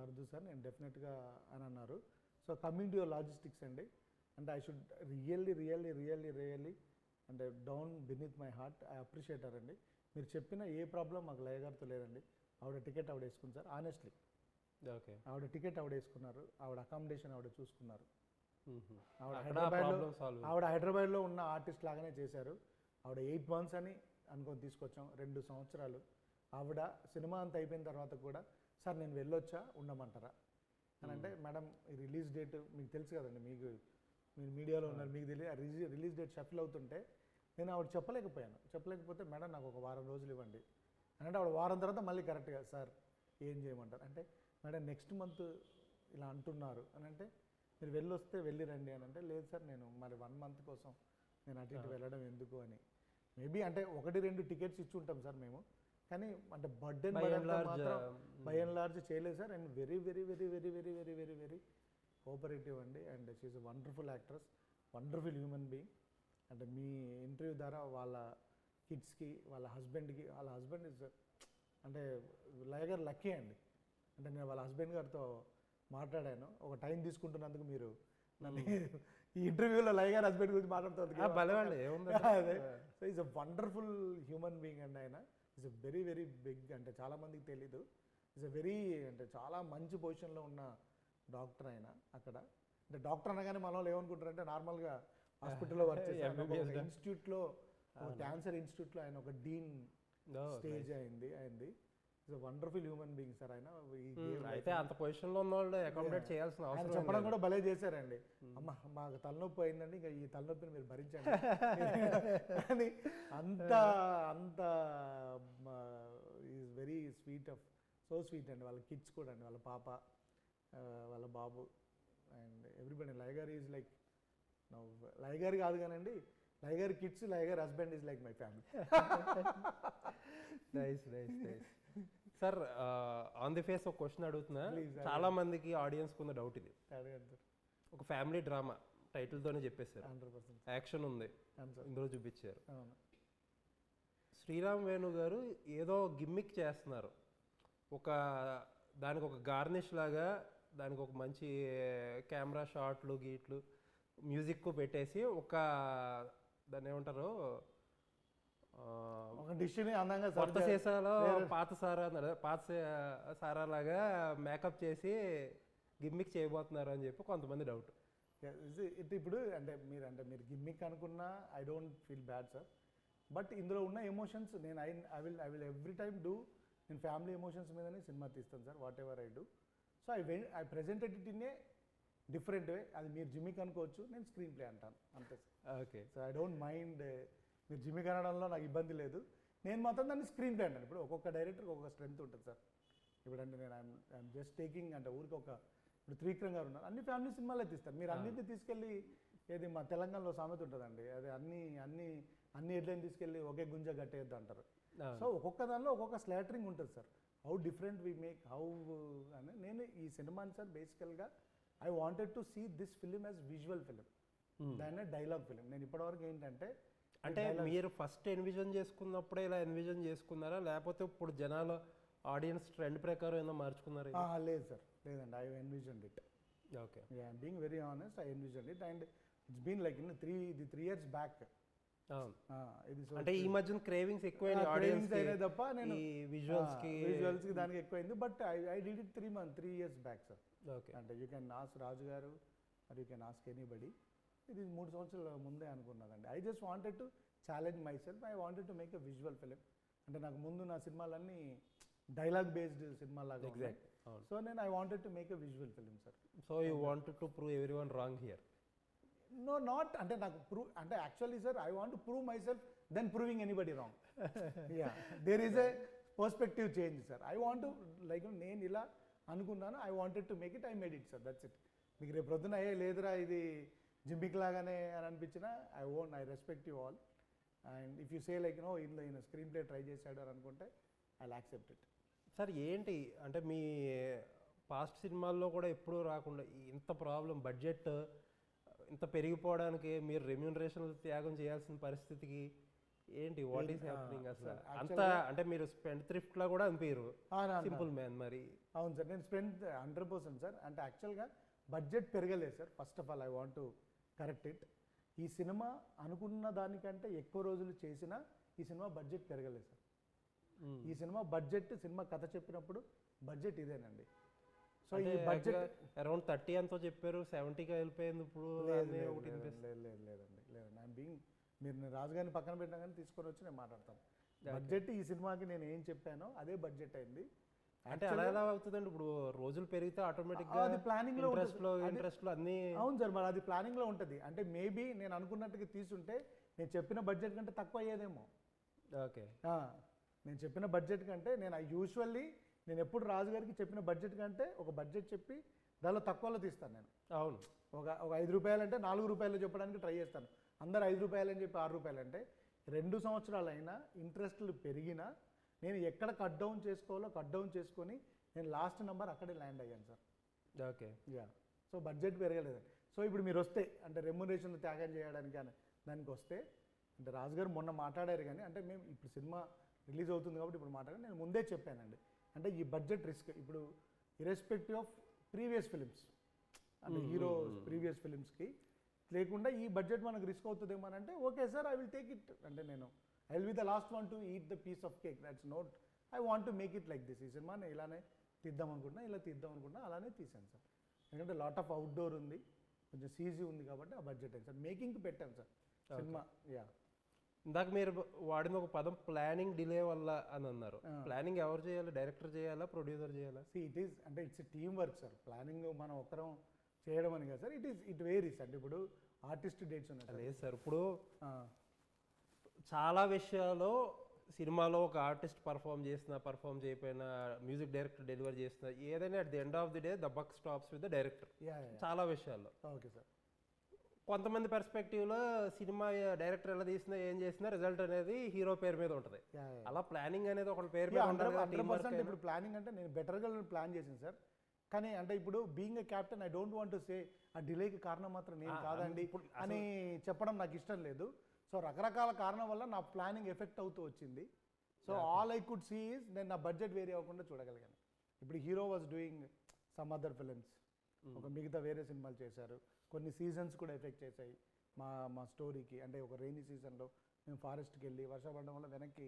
అరుదు సార్, నేను డెఫినెట్గా అని అన్నారు. So coming to your logistics అండి, అంటే ఐ షుడ్ రియల్లీ అంటే down beneath my heart I appreciate it అండి. మీరు చెప్పిన ఏ ప్రాబ్లం మాకు లయ గారితో లేదండి. ఆవిడ టికెట్ ఆవిడ వేసుకుంది సార్, ఆనెస్ట్లీ. ఓకే. ఆవిడ టికెట్ ఆవిడ వేసుకున్నారు, ఆవిడ అకామిడేషన్ ఆవిడ చూసుకున్నారు. ఆవిడ హైదరాబాద్లో ఉన్న ఆర్టిస్ట్ లాగానే చేశారు. ఆవిడ 8 months అని అనుకొని తీసుకొచ్చాం, 2 సంవత్సరాలు. ఆవిడ సినిమా అంతా అయిపోయిన తర్వాత కూడా సార్ నేను వెళ్ళొచ్చా, ఉండమంటారా అని అంటే, మేడం ఈ రిలీజ్ డేట్ మీకు తెలుసు కదండి, మీరు మీడియాలో ఉన్నారు, మీకు తెలియదు. రిలీజ్ డేట్ షఫిల్ అవుతుంటే నేను ఆవిడ చెప్పలేకపోతే మేడం నాకు ఒక వారం రోజులు ఇవ్వండి అని అంటే, ఆవిడ వారం తర్వాత మళ్ళీ కరెక్ట్గా సార్ ఏం చేయమంటారు అంటే, మేడం నెక్స్ట్ మంత్ ఇలా అంటున్నారు అని అంటే, మీరు వెళ్ళొస్తే వెళ్ళి రండి అని అంటే, లేదు సార్ నేను మరి 1 month కోసం నేను అటు ఇటు వెళ్ళడం ఎందుకు అని. మేబీ అంటే 1-2 టికెట్స్ ఇచ్చి ఉంటాం సార్ మేము, కానీ అంటే బర్డెన్ మాత్రం బై అండ్ లార్జ్ చేయలేదు సార్. అండ్ వెరీ కోఆపరేటివ్ అండి. And she's a wonderful actress, wonderful human being. అంటే మీ ఇంటర్వ్యూ ద్వారా వాళ్ళ కిడ్స్కి, వాళ్ళ హస్బెండ్ ఇస్ అంటే లయ గారు లక్కీ అండి. అంటే నేను వాళ్ళ హస్బెండ్ గారితో మాట్లాడాను, ఒక టైం తీసుకుంటున్నందుకు మీరు నన్ను ఈ ఇంటర్వ్యూలో లయ గారు హస్బెండ్ గురించి మాట్లాడుతుంది. అదే, so is a wonderful human being అండి ఆయన. ఈజ్ అ వెరీ బిగ్, అంటే చాలామందికి తెలీదు, ఈజ్ అ వెరీ అంటే చాలా మంచి పొజిషన్లో ఉన్న డాక్టర్ ఆయన అక్కడ. అంటే డాక్టర్ అనగానే మన వాళ్ళు ఏమనుకుంటారంటే నార్మల్గా హాస్పిటల్లో వర్క్ చేశారు, ఇన్స్టిట్యూట్లో, క్యాన్సర్ ఇన్స్టిట్యూట్లో ఆయన ఒక డీన్ స్టేజ్ అయింది. వండర్ఫుల్ హ్యూమన్ బీయింగ్ సార్ ఆయన. అయితే అంత పొజిషన్లో ఉన్న వాళ్ళు అకామిడేట్ చేయాల్సిన అవసరం చెప్పడం కూడా భలే చేశారండి. అమ్మ మాకు తలనొప్పి అయిందండి, ఇంకా ఈ తలనొప్పిని మీరు భరించండి అని. అంత ఈజ్ వెరీ స్వీట్ అండి. వాళ్ళ కిడ్స్ కూడా అండి, వాళ్ళ పాప, వాళ్ళ బాబు, అండ్ ఎవ్రీబడి. లయ గారు ఈజ్ లైక్ లయ గారు కాదు కానండి, Liger kids, Liger husband is like my family. Nice nice nice. Sir on the face ఒక క్వశ్చన్ అడుగుతున్నా, Please, చాలా మందికి ఆడియన్స్ ఉన్న డౌట్ ఇది. అడగండి సార్. ఒక ఫ్యామిలీ డ్రామా టైటిల్తోనే చెప్పేశారు, 100%. యాక్షన్ ఉంది అవును సార్. ఇందులో చూపించారు. అవును. శ్రీరామ్ వేణు గారు ఏదో గిమ్మిక్ చేస్తున్నారు, దానికి ఒక గార్నిష్ లాగా దానికి ఒక మంచి కెమెరా షాట్లు గీట్లు మ్యూజిక్ పెట్టేసి దాన్ని ఏమంటారు, ఒక డిష్ని అందంగా కొత్త సీసాలో పాత సారా లాగా మేకప్ చేసి గిమ్మిక్ చేయబోతున్నారు అని చెప్పి కొంతమంది డౌట్. ఇప్పుడు మీరు గిమ్మిక్ అనుకున్నా I don't feel bad sir. But ఇందులో ఉన్న ఎమోషన్స్ నేను I will every time do, నేను ఫ్యామిలీ ఎమోషన్స్ మీదనే సినిమా తీస్తాను sir, what ever I do. So I presented it in a different way. అది మీరు జిమ్మిక్ అనుకోవచ్చు, నేను స్క్రీన్ ప్లే అంటాను అంతే sir. Okay. So I don't mind, మీరు జిమ్మిక్ అనడంలో నాకు ఇబ్బంది లేదు. నేను మాత్రం దాన్ని స్క్రీన్ ప్లే అంటాను. ఇప్పుడు ఒక్కొక్క డైరెక్టర్కి ఒక్కొక్క స్ట్రెంత్ ఉంటుంది సార్. ఇప్పుడు అంటే నేను ఐఎమ్ జస్ట్ టేకింగ్ అంటే ఊరికి ఇప్పుడు త్రివిక్రమ్ గారు ఉన్నారు, అన్ని ఫ్యామిలీ సినిమాలే తీస్తారు. మీరు అన్నింటినీ తీసుకెళ్ళి, ఏది మా తెలంగాణలో సామెత ఉంటుందండి, అది అన్ని హెడ్లైన్ తీసుకెళ్ళి ఒకే గుంజ కట్టేయద్దు అంటారు. సో ఒక్కొక్క దానిలో ఒక్కొక్క స్లాటరింగ్ ఉంటుంది sir. How different we make అని నేను ఈ సినిమాని సార్ బేసికల్గా I wanted to see this film as visual film దాన్నే డైలాగ్ ఫిలిం. నేను ఇప్పటివరకు ఏంటంటే, అంటే మీరు ఫస్ట్ ఎన్విజన్ చేసుకున్నప్పుడే ఇలా ఎన్విజన్ చేసుకున్నారా, లేకపోతే ఇప్పుడు జనాలు ఆడియన్స్ ట్రెండ్ ప్రకారం ఏదో మార్చుకున్నారా? లేదు సార్, లేదండి, I envisioned it. Okay. I'm being very honest, I envisioned it and it's been like in 3 years back. అంటే ఈ మధ్యన క్రేవింగ్స్ ఎక్కువైన ఆడియన్స్ తప్ప నేను విజువల్స్ కి దానికి ఎక్కువైంది. But I did it 3 years back sir. Okay. అంటే యూ కెన్ ఆస్క్ రాజు గారు, మరి యూ కెన్ ఆస్క్ ఎనీబడి. ఇది 3 సంవత్సరాల ముందే అనుకున్నదండి. I just wanted to challenge myself. I wanted to make a visual film. అంటే నాకు ముందు నా సినిమాలన్నీ డైలాగ్ బేస్డ్ సినిమా లాగా. ఎగ్జాక్ట్. సో నేను I wanted to make a visual film sir. So you wanted to prove everyone wrong here? No, not అంటే నాకు అంటే actually sir I want to prove myself then proving anybody wrong. Yeah, there is a perspective change sir. I want to like నేను ఇలా అనుకున్నాను, I wanted to make it, I made it sir, that's it. మీకు రేపు పొద్దున లేదురా ఇది gimmick లాగానే అని అనిపించినా I respect you all. And if you say like ఈయన స్క్రీన్ ప్లే ట్రై చేశాడు అని అనుకుంటే I will accept it. Sir ఏంటి అంటే మీ పాస్ట్ సినిమాల్లో కూడా ఎప్పుడూ రాకుండా ఇంత ప్రాబ్లం, బడ్జెట్ ఇంత పెరిగిపోవడానికి మీరు రెమ్యూనరేషన్ త్యాగం చేయాల్సిన పరిస్థితికి ఏంటి, వాట్ ఈస్ హ్యాపెనింగ్ అసలు? అంత అంటే మీరు స్పెండ్ థ్రిఫ్ట్ లా కూడా అనిపించరు, సింపుల్ మ్యాన్. మరి అవును సార్, నేను స్పెండ్ 100% సార్. అంటే యాక్చువల్గా బడ్జెట్ పెరగలేదు sir. First of all I want to correct it. ఈ సినిమా అనుకున్న దానికంటే ఎక్కువ రోజులు చేసినా ఈ సినిమా బడ్జెట్ పెరగలేదు సార్. ఈ సినిమా బడ్జెట్, సినిమా కథ చెప్పినప్పుడు బడ్జెట్ ఇదేనండి. సో ఈ బడ్జెట్ అరౌండ్ 30 ఎంతో చెప్పారు, 70కి వెళ్ళిపోయింది ఇప్పుడు. లేదండి, ఐఎమ్ బీయింగ్, మీరు నేను రాజుగారిని పక్కన పెట్టినా కానీ తీసుకొని వచ్చి నేను మాట్లాడతాను. బడ్జెట్ ఈ సినిమాకి నేను ఏం చెప్పానో అదే బడ్జెట్ అయింది. అంటే అలా ఎలా అవుతుందండి? ఇప్పుడు రోజులు పెరిగితే ఆటోమేటిక్ గా అది ప్లానింగ్ లో ఇంట్రెస్ట్ లో అన్ని. అవును సార్, మరి అది ప్లానింగ్ లో ఉంటుంది. అంటే మేబీ నేను అనుకున్నట్టుగా తీసుంటే నేను చెప్పిన బడ్జెట్ కంటే తక్కువ అయ్యేదేమో. ఓకే. నేను చెప్పిన బడ్జెట్ కంటే నేను ఎప్పుడు రాజుగారికి చెప్పిన బడ్జెట్ కంటే ఒక బడ్జెట్ చెప్పి దానిలో తక్కువలో తీస్తాను నేను. అవును. ఒక 5 రూపాయలు అంటే 4 రూపాయలు చెప్పడానికి ట్రై చేస్తాను. అందరు 5 రూపాయలు అని చెప్పి 6 రూపాయలు అంటే 2 సంవత్సరాలైనా ఇంట్రెస్ట్లు పెరిగినా నేను ఎక్కడ కట్ డౌన్ చేసుకోవాలో కట్ డౌన్ చేసుకొని నేను లాస్ట్ నెంబర్ అక్కడే ల్యాండ్ అయ్యాను sir. Okay. Yeah, so budget పెరగలేదు. సో ఇప్పుడు మీరు వస్తే అంటే రెమ్యునరేషన్ త్యాగం చేయడానికి కానీ దానికి వస్తే అంటే రాజుగారు మొన్న మాట్లాడారు కానీ అంటే మేము ఇప్పుడు సినిమా రిలీజ్ అవుతుంది కాబట్టి ఇప్పుడు మాట్లాడారు. నేను ముందే చెప్పానండి, అంటే ఈ బడ్జెట్ రిస్క్ ఇప్పుడు ఇర్రెస్పెక్టివ్ ఆఫ్ ప్రీవియస్ ఫిలిమ్స్, అంటే హీరో ప్రీవియస్ ఫిలిమ్స్కి లేకుండా ఈ బడ్జెట్ మనకు రిస్క్ అవుతుందేమో అని అంటే okay sir, I will take it. అంటే నేను I will be the last one to eat the piece of cake, that's note I want to make it like this. ఈ సినిమాని ఇలానే తీద్దాం అనుకుంటున్నా, ఇలా తీద్దాం అనుకుంటున్నా, అలానే తీసాను సార్. ఎందుకంటే లాట్ ఆఫ్ అవుట్డోర్ ఉంది, కొంచెం సీజీ ఉంది కాబట్టి ఆ బడ్జెట్ అయింది సార్. మేకింగ్కి పెట్టాను సార్ సినిమా. యా, ఇందాక మీరు వాడిన ఒక పదం ప్లానింగ్ డిలే వల్ల అని అన్నారు. ప్లానింగ్ ఎవరు చేయాలి? డైరెక్టర్ చేయాలా, ప్రొడ్యూసర్ చేయాలా? అంటే it's team work sir. Planning మనం ఒక్కరం చేయడం అని కదా సార్, ఇట్ వేరీస్. అంటే ఇప్పుడు ఆర్టిస్ట్ డేట్స్ ఉన్నాయి. లేదు సార్, ఇప్పుడు చాలా విషయాల్లో సినిమాలో ఒక ఆర్టిస్ట్ పర్ఫామ్ చేయకపోయినా మ్యూజిక్ డైరెక్టర్ డెలివర్ చేసిన ఏదైనా at the end of the day the buck stops with the director. చాలా విషయాల్లో. Okay sir. కొంతమంది పర్స్పెక్టివ్లో సినిమా డైరెక్టర్ ఎలా తీసినా ఏం చేసినా రిజల్ట్ అనేది హీరో పేరు మీద ఉంటుంది. అలా ప్లానింగ్ అనేది ఒకళ్ళ పేరు మీద ఉండాలి కదా, team work 100% అయినా. ఇప్పుడు ప్లానింగ్ అంటే నేను బెటర్గా ప్లాన్ చేశాను సార్. కానీ అంటే ఇప్పుడు being a captain I don't want to say ఆ డిలేకి కారణం మాత్రం నేను కాదండి అని చెప్పడం నాకు ఇష్టం లేదు. సో రకరకాల కారణం వల్ల నా ప్లానింగ్ ఎఫెక్ట్ అవుతూ వచ్చింది. So all I could see is నేను నా బడ్జెట్ వేరీ అవ్వకుండా చూడగలిగాను. ఇప్పుడు hero was doing some other films, ఒక మిగతా వేరే సినిమాలు చేశారు. కొన్ని సీజన్స్ కూడా ఎఫెక్ట్ చేశాయి మా స్టోరీకి. అంటే ఒక రెయినీ సీజన్లో మేము ఫారెస్ట్కి వెళ్ళి వర్షం పడడం వల్ల వెనక్కి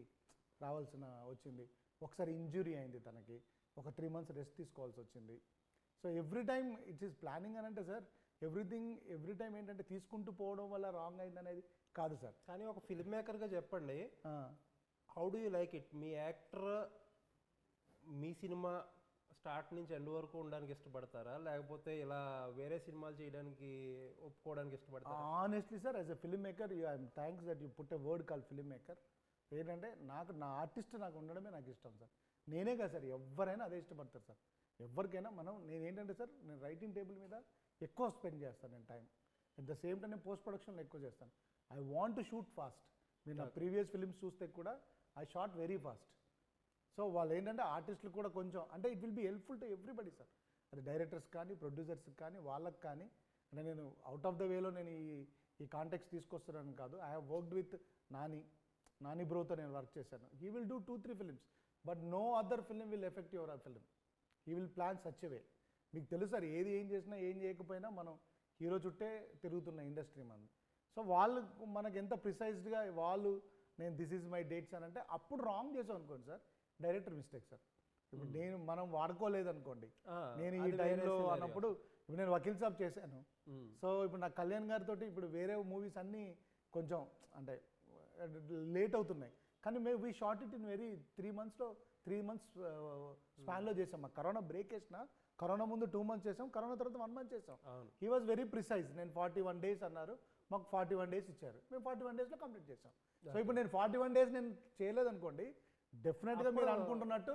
రావాల్సిన వచ్చింది. ఒకసారి ఇంజురీ అయింది తనకి, ఒక 3 months రెస్ట్ తీసుకోవాల్సి వచ్చింది. So every time it's is planning అని అంటే సార్ ఎవ్రీ టైం ఏంటంటే తీసుకుంటూ పోవడం వల్ల రాంగ్ అయింది అనేది కాదు సార్. కానీ ఒక ఫిల్మ్ మేకర్గా చెప్పండి, how do you like it? Me actor me cinema start నుంచి ఎండ్ వరకు ఉండడానికి ఇష్టపడతారా, లేకపోతే ఇలా వేరే సినిమాలు చేయడానికి ఒప్పుకోవడానికి ఇష్టపడతారా? Honestly sir, as a film maker I'm thanks that you put a word call film maker. ఏంటంటే నా ఆర్టిస్ట్ నాకు ఉండడమే నాకు ఇష్టం సార్. నేనే కాదు సార్, ఎవరైనా అదే ఇష్టపడతారు సార్. ఎవరికైనా నేను ఏంటంటే సార్, నేను రైటింగ్ టేబుల్ మీద ఎక్కువ స్పెండ్ చేస్తాను నేను time. At the same time నేను పోస్ట్ ప్రొడక్షన్లో ఎక్కువ చేస్తాను. I want to shoot fast. మీరు నా ప్రీవియస్ ఫిల్మ్స్ చూస్తే కూడా I shot very fast. So వాళ్ళు ఏంటంటే ఆర్టిస్టులు కూడా కొంచెం అంటే it will be helpful to everybody sir. అది డైరెక్టర్స్ కానీ ప్రొడ్యూసర్స్కి కానీ వాళ్ళకి కానీ. అంటే నేను అవుట్ ఆఫ్ ద వేలో నేను ఈ కాంటాక్ట్స్ తీసుకొస్తున్నాను కాదు. I have worked with Nani బ్రోతో నేను వర్క్ చేశాను. He will do 2-3 films, but no other film will effect your film. He will plan such way. మీకు తెలుసు సార్, ఏం చేసినా ఏం చేయకపోయినా మనం హీరో చుట్టే తిరుగుతున్న ఇండస్ట్రీ మనది. సో వాళ్ళు మనకి ఎంత ప్రిసైజ్డ్గా వాళ్ళు నేను దిస్ ఈజ్ మై డేట్స్ అని అంటే అప్పుడు రాంగ్ చేసాం అనుకోండి సార్, డైరెక్టర్ మిస్టేక్ సార్. ఇప్పుడు మనం వాడుకోలేదు అనుకోండి, నేను ఈ టైంలో అన్నప్పుడు ఇప్పుడు నేను వకీల్ సాబ్ చేశాను. సో ఇప్పుడు నాకు కళ్యాణ్ గారితో ఇప్పుడు వేరే మూవీస్ అన్నీ కొంచెం అంటే లేట్ అవుతున్నాయి. కానీ we short it in very 3 months స్పాన్లో చేసాం. మాకు కరోనా బ్రేక్ వేసిన, కరోనా ముందు 2 months చేసాం, కరోనా తర్వాత 1 month చేసాం. He was very precise. నేను 41 days అన్నారు, మాకు 41 days ఇచ్చారు. మేము 41 daysలో కంప్లీట్ చేసాం. సో ఇప్పుడు నేను 41 days నేను చేయలేదు అనుకోండి, డెఫినెట్గా మీరు అనుకుంటున్నట్టు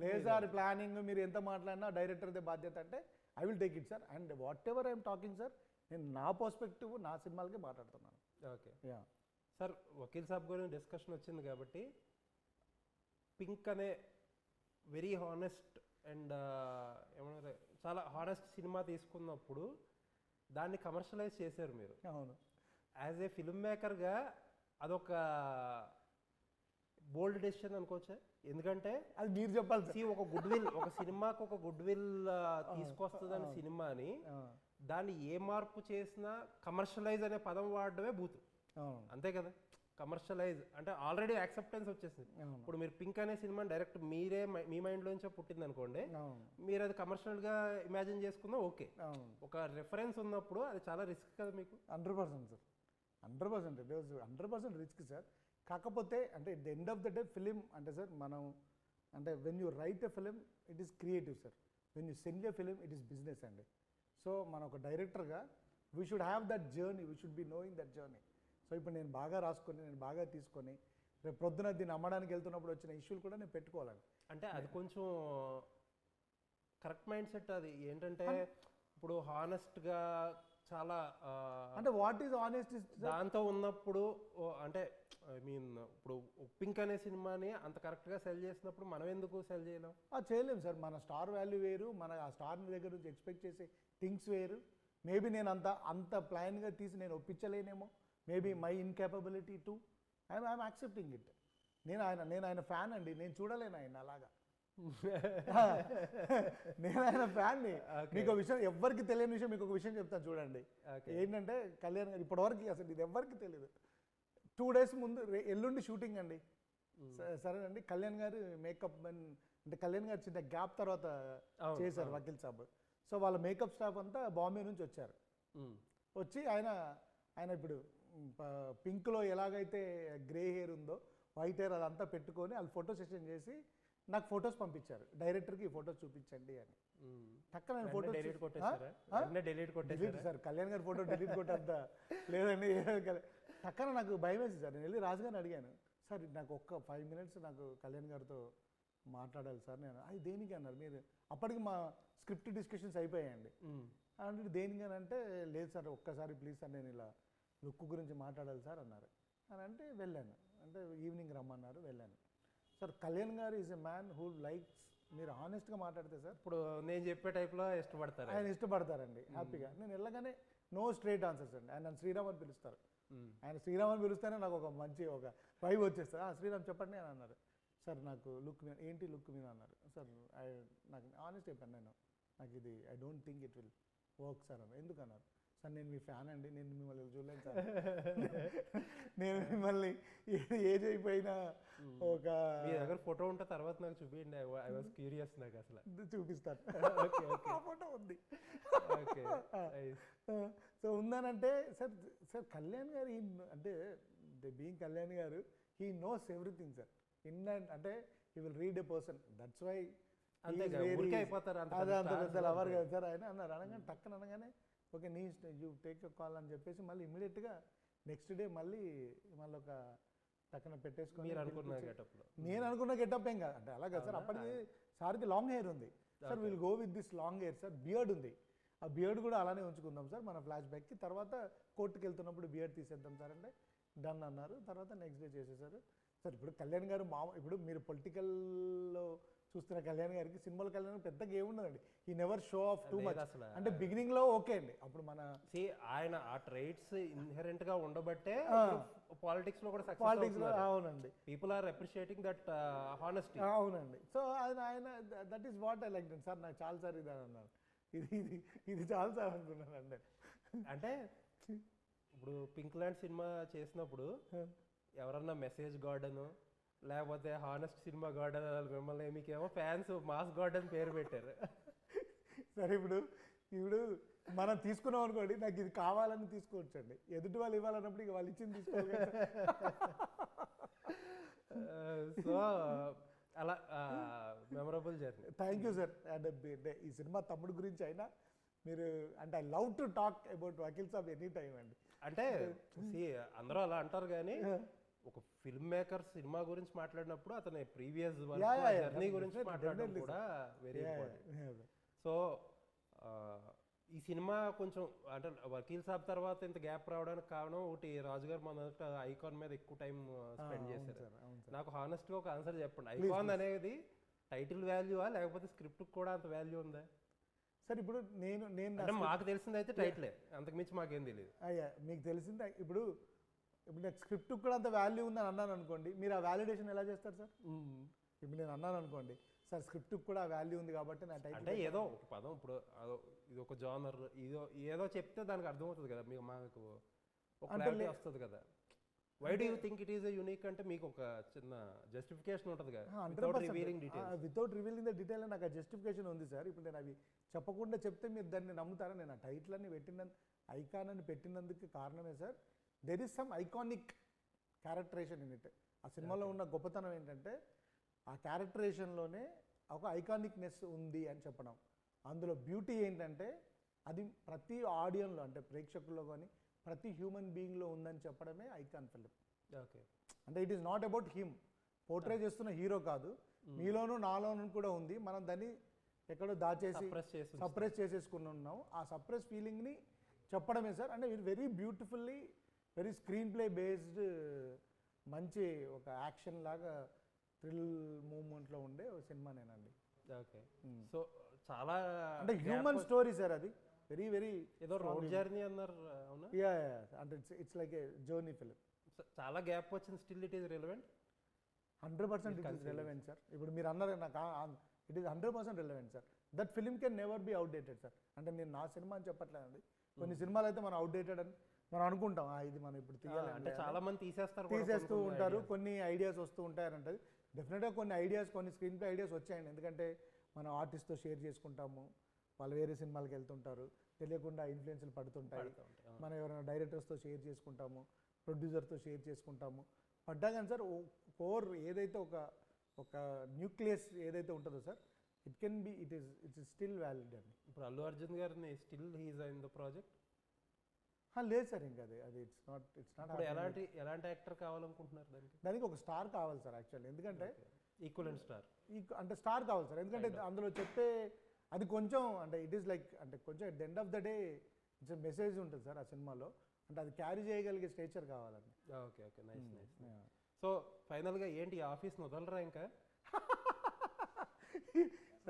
లేదు సార్ ప్లానింగ్ మీరు ఎంత మాట్లాడినా డైరెక్టర్దే బాధ్యత అంటే I will take it sir. And what ever I'm talking sir, నేను నా పర్స్పెక్టివ్ నా సినిమాలకే మాట్లాడుతున్నాను. ఓకే సార్, వకీల్ సాబ్ గురించి డిస్కషన్ వచ్చింది కాబట్టి పింక్ అనే వెరీ హానెస్ట్ అండ్ ఏమన్నా చాలా హానెస్ట్ సినిమా తీసుకున్నప్పుడు దాన్ని కమర్షియలైజ్ చేశారు మీరు. అవును, యాజ్ ఏ ఫిల్మ్ మేకర్గా అదొక బోల్డ్ డెసిషన్ అనుకోవచ్చా? ఎందుకంటే అది మీరు చెప్పాలి. ఒక గుడ్ విల్, ఒక సినిమాకి ఒక గుడ్ విల్ తీసుకొస్తుందని సినిమాని దాన్ని ఏ మార్పు చేసినా కమర్షియలైజ్ అనే పదం వాడడమే బూతు. అంతే కదా, కమర్షియలైజ్ అంటే ఆల్రెడీ యాక్సెప్టెన్స్ వచ్చేసింది. ఇప్పుడు మీరు పింక్ అనే సినిమా డైరెక్ట్ మీరే మీ మైండ్లోంచే పుట్టింది అనుకోండి, మీరు అది కమర్షియల్గా ఇమాజిన్ చేసుకున్నా ఓకే. ఒక రెఫరెన్స్ ఉన్నప్పుడు అది చాలా రిస్క్ కదా మీకు. 100% sir, 100% it was 100% risk sir. కాకపోతే అంటే the end of the day film అంటే సార్ మనం అంటే when you right a film it is creative sir, when you send a film it is business అండి. సో మన ఒక డైరెక్టర్గా we should have that journey, we should be knowing that journey. So ఇప్పుడు నేను బాగా రాసుకొని నేను బాగా తీసుకొని రేపు ప్రొద్దున దీన్ని అమ్మడానికి వెళ్తున్నప్పుడు వచ్చిన ఇష్యూలు కూడా నేను పెట్టుకోవాలండి. అంటే అది కొంచెం కరెక్ట్ మైండ్ సెట్. అది ఏంటంటే ఇప్పుడు హానెస్ట్గా చాలా అంటే వాట్ ఈజ్ ఆనెస్ట్ దాంతో ఉన్నప్పుడు అంటే ఐ మీన్ ఇప్పుడు పింక్ అనే సినిమాని అంత కరెక్ట్గా సెల్ చేసినప్పుడు మనం ఎందుకు సెల్ చేయలేం? చేయలేము సార్. మన స్టార్ వాల్యూ వేరు, మన ఆ స్టార్ దగ్గర నుంచి ఎక్స్పెక్ట్ చేసే థింగ్స్ వేరు. మేబీ నేను అంత ప్లాన్గా తీసి నేను ఒప్పించలేనేమో, maybe my incapability to I'm accepting it. నేను ఆయన ఫ్యాన్ అండి, నేను చూడలేను ఆయన అలాగా. నేను ఆయన ఫ్యాన్ని. మీకు ఒక విషయం, ఎవరికి తెలియని విషయం మీకు ఒక విషయం చెప్తాను చూడండి. ఏంటంటే కళ్యాణ్ గారు ఇప్పటివరకు అసలు ఇది ఎవరికి తెలియదు. 2 days ముందు ఎల్లుండి షూటింగ్ అండి. సరేనండి, కళ్యాణ్ గారు మేకప్ అంటే కళ్యాణ్ గారు చిన్న గ్యాప్ తర్వాత చేశారు వకీల్ సాబ్. సో వాళ్ళ మేకప్ స్టాఫ్ అంతా బాంబే నుంచి వచ్చారు. వచ్చి ఆయన ఇప్పుడు పింక్లో ఎలాగైతే గ్రే హెయిర్ ఉందో వైట్ హెయిర్ అదంతా పెట్టుకొని వాళ్ళు ఫోటో సెషన్ చేసి నాకు ఫొటోస్ పంపించారు. డైరెక్టర్కి ఫొటోస్ చూపించండి అని. టక్క నేను ఫోటో డిలీట్ సార్, కళ్యాణ్ గారి ఫోటో డిలీట్ కొట్టంతా లేదండి. టక్కన నాకు భయం వేసి సార్, నేను వెళ్ళి రాజుగారిని అడిగాను, సార్ నాకు ఒక్క 5 minutes నాకు కళ్యాణ్ గారితో మాట్లాడాలి సార్. నేను అది దేనికి అన్నారు. మీరు అప్పటికి మా స్క్రిప్ట్ డిస్కషన్స్ అయిపోయాయండి. అంటే దేనికనంటే లేదు సార్ ఒక్కసారి ప్లీజ్ సార్ నేను ఇలా లుక్ గురించి మాట్లాడాలి సార్ అన్నారు. అని అంటే వెళ్ళాను, అంటే ఈవినింగ్ రమ్మన్నారు, వెళ్ళాను. సార్ కళ్యాణ్ గారు is a man who likes, మీరు ఆనెస్ట్గా మాట్లాడితే సార్ ఇప్పుడు నేను చెప్పే టైప్లో ఇష్టపడతారు. ఆయన ఇష్టపడతారండి హ్యాపీగా. నేను వెళ్ళగానే నో స్ట్రైట్ ఆన్సర్స్ అండి. ఆయన నన్ను శ్రీరామ్ అని పిలుస్తారు. ఆయన శ్రీరామ్ అని పిలుస్తేనే నాకు ఒక మంచి ఒక వైబ్ వచ్చేస్తుంది. శ్రీరామ్ చెప్పండి అని అన్నారు. సార్ నాకు లుక్ మీద ఏంటి లుక్ మీద అన్నారు. సార్ నాకు ఆనెస్ట్ చెప్పాను నేను, నాకు ఇది I don't think it will work sir అన్నారు. ఎందుకు అన్నారు. సార్ నేను మీ ఫ్యాన్ అండి, నేను మిమ్మల్ని చూడలేను సార్, నేను మిమ్మల్ని ఏజ్ అయిపోయినా ఒక మీ దగ్గర ఫోటో ఉంటే తర్వాత నాకు చూపించండి. ఐ వాస్ క్యూరియస్, నాకు అసలు చూపిస్తాను. ఆ ఫోటో ఉంది. సో ఉందనంటే సార్ సార్ కళ్యాణ్ గారు అంటే being Kalyan garu he knows everything sir. అంటే he will read a person, that's why అయిపోతారు. అదే అంత పెద్ద లవర్ కదా సార్ ఆయన అన్నారు. అనగానే టక్కన అనగానే ఓకే నీ యూ టేక్ ఎ కాల్ అని చెప్పేసి మళ్ళీ ఇమీడియట్గా నెక్స్ట్ డే మళ్ళీ ఒక టక్కన పెట్టేసుకొని నేను అనుకున్న గెటప్ ఏం కాదు అంటే అలాగే సార్. అప్పటికి సార్కి లాంగ్ హెయిర్ ఉంది sir, will go with this long hair sir. Beard ఉంది, ఆ బియర్డ్ కూడా అలానే ఉంచుకుందాం సార్ మన ఫ్లాష్ బ్యాక్కి. తర్వాత కోర్టుకి వెళ్తున్నప్పుడు బియర్డ్ తీసేద్దాం సార్ అంటే డన్ అన్నారు. తర్వాత నెక్స్ట్ డే చేసేసారు సార్. ఇప్పుడు కళ్యాణ్ గారు ఇప్పుడు మీరు పొలిటికల్లో చూస్తున్న కళ్యాణ్ గారికి సినిమాల కళ్యాణ్ పెద్దగా ఏముండదండి. ఈ never show off too much. అంటే బిగినింగ్ లో ఓకే అండి, అప్పుడు మన ఆయన ఆ ట్రైట్స్ ఇన్హెరెంట్ గా ఉండబట్టే పాలిటిక్స్ లో కూడా పాలిటిక్స్ లో అవునండి people are appreciating that honesty. అవునండి. సో ఆయన that is what I like sir. నాకు చాలా సార్ ఇది అని అన్నారు. ఇది చాలా సార్ అనుకున్నాను అంటే. అంటే ఇప్పుడు పింక్ ల్యాండ్ సినిమా చేసినప్పుడు ఎవరన్నా మెసేజ్ గార్డెన్ లేకపోతే హానెస్ట్ సినిమా గార్డెన్ మిమ్మల్ని మీకేమో ఫ్యాన్స్ మాస్ గార్డెన్ పేరు పెట్టారు. సరే ఇప్పుడు మనం తీసుకున్నాం అనుకోండి, నాకు ఇది కావాలని తీసుకోవచ్చండి. ఎదుటి వాళ్ళు ఇవ్వాలన్నప్పుడు ఇక వాళ్ళు ఇచ్చింది తీసుకోవాలి. సో అలా memorable journey. Thank you sir. And ఈ సినిమా తమ్ముడు గురించి అయినా మీరు అంటే I love to talk about Vakeel Saab any time అండి. అంటే అందరూ అలా అంటారు కానీ ఒక ఫిల్మ్ మేకర్ సినిమా గురించి మాట్లాడినప్పుడు అతని ప్రీవియస్ జర్నీ గురించి మాట్లాడడం కూడా వెరీ ఇంపార్టెంట్. సో ఈ సినిమా కొంచెం అంటే వకీల్ సాబ్ తర్వాత ఇంత గ్యాప్ రావడానికి కారణం ఒకటి, రాజుగారు మన ఐకాన్ మీద ఎక్కువ టైం స్పెండ్ చేశారు. నాకు హానెస్ట్గా ఒక ఆన్సర్ చెప్పండి. ఐకాన్ అనేది టైటిల్ వాల్యూవా లేకపోతే స్క్రిప్ట్ కూడా అంత వాల్యూ ఉందా సార్? ఇప్పుడు నేను మాకు తెలిసింది అయితే టైటిలే, అంతకుమించి మాకేం తెలియదు. అయ్యా మీకు తెలిసిందే. ఇప్పుడు నాకు స్క్రిప్ట్ కూడా అంత వాల్యూ ఉందని అన్నాను అనుకోండి, మీరు ఆ వాలిడేషన్ ఎలా చేస్తారు సార్? ఇప్పుడు నేను అన్నాను అనుకోండి సార్ స్క్రిప్ట్ కూడా వాల్యూ ఉంది కాబట్టి నా టైటిల్ అంటే ఏదో ఒక పదం, ఇప్పుడు ఇది ఒక జానర్ ఏదో చెప్తే దానికి అర్థమవుతుంది కదా, మాకు ఒక క్లారిటీ వస్తుంది కదా. Why do you think it is unique అంటే మీకు ఒక చిన్న జస్టిఫికేషన్ ఉంటుంది కదా, వితౌట్ రివీలింగ్ ద డీటెయిల్. నాకు ఆ జస్టిఫికేషన్ ఉంది సార్. ఇప్పుడు నేను అవి చెప్పకుండా చెప్తే మీరు దాన్ని నమ్ముతారా? నేను ఆ టైటిల్ అన్ని ఐకాన్ అని పెట్టినందుకు కారణమే sir, there is some iconic characterisation in it. ఆ సినిమాలో ఉన్న గొప్పతనం ఏంటంటే ఆ క్యారెక్టరేషన్లోనే ఒక ఐకానిక్నెస్ ఉంది అని చెప్పడం. అందులో బ్యూటీ ఏంటంటే అది ప్రతి ఆడియన్లో అంటే ప్రేక్షకుల్లో కానీ ప్రతి హ్యూమన్ బీయింగ్లో ఉందని చెప్పడమే ఐకాన్ ఫిల్మ్. ఓకే, అంటే it is not about him, portray చేస్తున్న హీరో కాదు, మీలోనూ నాలోనూ కూడా ఉంది. మనం దాన్ని ఎక్కడో దాచేసి సప్రెస్ చేసేసుకుని ఉన్నాం. ఆ సప్రెస్ ఫీలింగ్ని చెప్పడమే సార్. అంటే very beautifully very screen play based మంచి ఒక యాక్షన్ లాగా థ్రిల్ మూవ్మెంట్లో ఉండే ఒక సినిమానేనండి. ఓకే, సో చాలా అంటే హ్యూమన్ స్టోరీ సార్. అది వెరీ వెరీ ఏదో రోడ్ జర్నీ అన్నారు అవునా? యా అంటే it's like A journey film. చాలా గ్యాప్ వచ్చింది, still it is relevant. 100% it is relevant sir. ఇప్పుడు మీరు అన్నారు నాకు it is 100% relevant sir. That film can never be outdated sir. అంటే నేను నా సినిమా అని చెప్పట్లేదండి. కొన్ని సినిమాలు అయితే మనం అవుట్డేటెడ్ అని మనం అనుకుంటాం, ఇది మనం ఇప్పుడు తీయాలి అంటే చాలా మంది తీసేస్తూ ఉంటారు. కొన్ని ఐడియాస్ వస్తూ ఉంటాయని ఉంటుంది. డెఫినెట్గా కొన్ని ఐడియాస్, కొన్ని స్క్రీన్ ప్లే ఐడియాస్ వచ్చాయండి. ఎందుకంటే మనం ఆర్టిస్ట్తో షేర్ చేసుకుంటాము, వాళ్ళు వేరే సినిమాలకు వెళ్తుంటారు, తెలియకుండా ఇన్ఫ్లుయెన్స్లు పడుతుంటాయి. మనం ఎవరైనా డైరెక్టర్స్తో షేర్ చేసుకుంటాము, ప్రొడ్యూసర్తో షేర్ చేసుకుంటాము. పడ్డా కానీ సార్ కోర్ ఏదైతే ఒక న్యూక్లియస్ ఏదైతే ఉంటుందో sir, it can be it is still valid అండి. ఇప్పుడు అల్లు అర్జున్ గారిని still he's in the project? లేదు సార్, ఇంకా అది ఇట్స్ నాట్ ఎలాంటి యాక్టర్ కావాలనుకుంటున్నారు దానికి ఒక స్టార్ కావాలి సార్ యాక్చువల్లీ. ఎందుకంటే ఈక్వలెంట్ స్టార్ అంటే స్టార్ కావాలి సార్. ఎందుకంటే అందులో చెప్పే అది కొంచెం అంటే ఇట్ ఈస్ లైక్ అంటే కొంచెం at the end of the day it's message ఉంటుంది సార్ ఆ సినిమాలో, అంటే అది క్యారీ చేయగలిగే స్టేచర్ కావాలండి. Okay okay, nice nice. So ఫైనల్గా ఏంటి, ఆఫీస్ని వదలరా ఇంకా?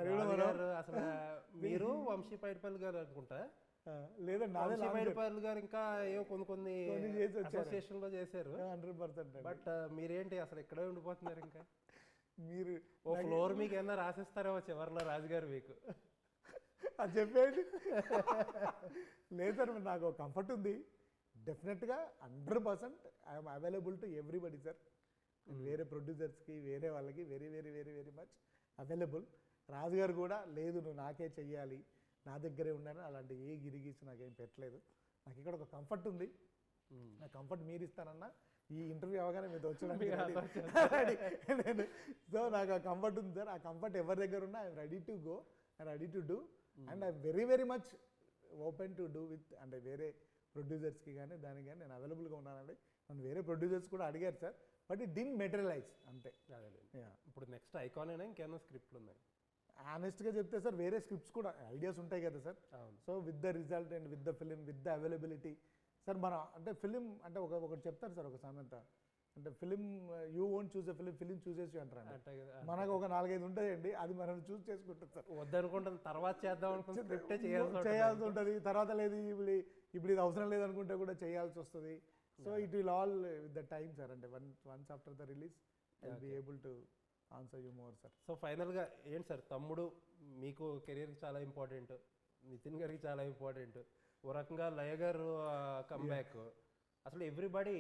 రాజు గారు అసలు మీరు వంశీ పైడిపల్లి గారు అనుకుంటా, లేదండి వంశీ పైడిపల్లి గారు ఇంకా ఏవో కొన్ని అసోసియేషన్ లో చేశారు. 100%. బట్ మీరేంటి అసలు ఇక్కడే ఉండిపోతున్నారు ఇంకా? మీరు ఓ ఫ్లోర్ మీకు ఏమన్నా రాసిస్తారేమో చివరిలో రాజుగారు మీకు. అది చెప్పేది లేదు సార్, నాకు కంఫర్ట్ ఉంది డెఫినెట్గా. 100% I'm available to everybody sir. వేరే ప్రొడ్యూసర్స్కి వేరే వాళ్ళకి very very very very much available. రాజుగారు కూడా లేదు నువ్వు నాకే చెయ్యాలి, నా దగ్గరే ఉన్నాను, అలాంటి ఏ గిరిగీసి నాకేం పెట్టలేదు. నాకు ఇక్కడ ఒక కంఫర్ట్ ఉంది, నా కంఫర్ట్ మీరు ఇస్తానన్నా ఈ ఇంటర్వ్యూ అవగానే మీతో వచ్చడానికి సో నాకు ఆ కంఫర్ట్ ఉంది సార్. ఆ కంఫర్ట్ ఎవరి దగ్గర ఉన్నా I'm ready to go, I'm ready to do, and I very very much open to do with అంటే వేరే ప్రొడ్యూసర్స్కి కానీ దానికి కానీ నేను అవైలబుల్గా ఉన్నానండి. నన్ను వేరే ప్రొడ్యూసర్స్ కూడా అడిగారు sir, but it didn't materialise అంతే. ఇప్పుడు నెక్స్ట్ ఐకాన్ అయినా ఇంకేమైనా స్క్రిప్ట్లు ఉన్నాయి? ఆనెస్ట్గా చెప్తే సార్ వేరే స్క్రిప్ట్స్ కూడా ఐడియాస్ ఉంటాయి కదా sir. So with the result and with the film with the availability sir, మన అంటే ఫిలిం అంటే ఒకటి చెప్తారు సార్ ఒక సామెత, అంటే film you won't choose a film చూసేసి అంటారు. మనకు ఒక 4-5 ఉంటాయండి, అది మనం చూస్ చేసుకుంటుంది సార్. వద్దనుకుంటాం తర్వాత చేద్దాం అనుకుంటే స్క్రిప్టే చేయాల్సి ఉంటుంది, తర్వాత లేదు ఇప్పుడు ఇది అవసరం లేదనుకుంటే కూడా చేయాల్సి వస్తుంది. So it will all with the time sir, అంటే once after the release I will be able to answer you more sir. So ఫైనల్గా ఏంటి సార్, తమ్ముడు మీకు కెరీర్కి చాలా ఇంపార్టెంట్, నితిన్ గారికి చాలా ఇంపార్టెంట్, ఓ రకంగా లయ గారు కమ్బ్యాక్, అసలు ఎవ్రీబడి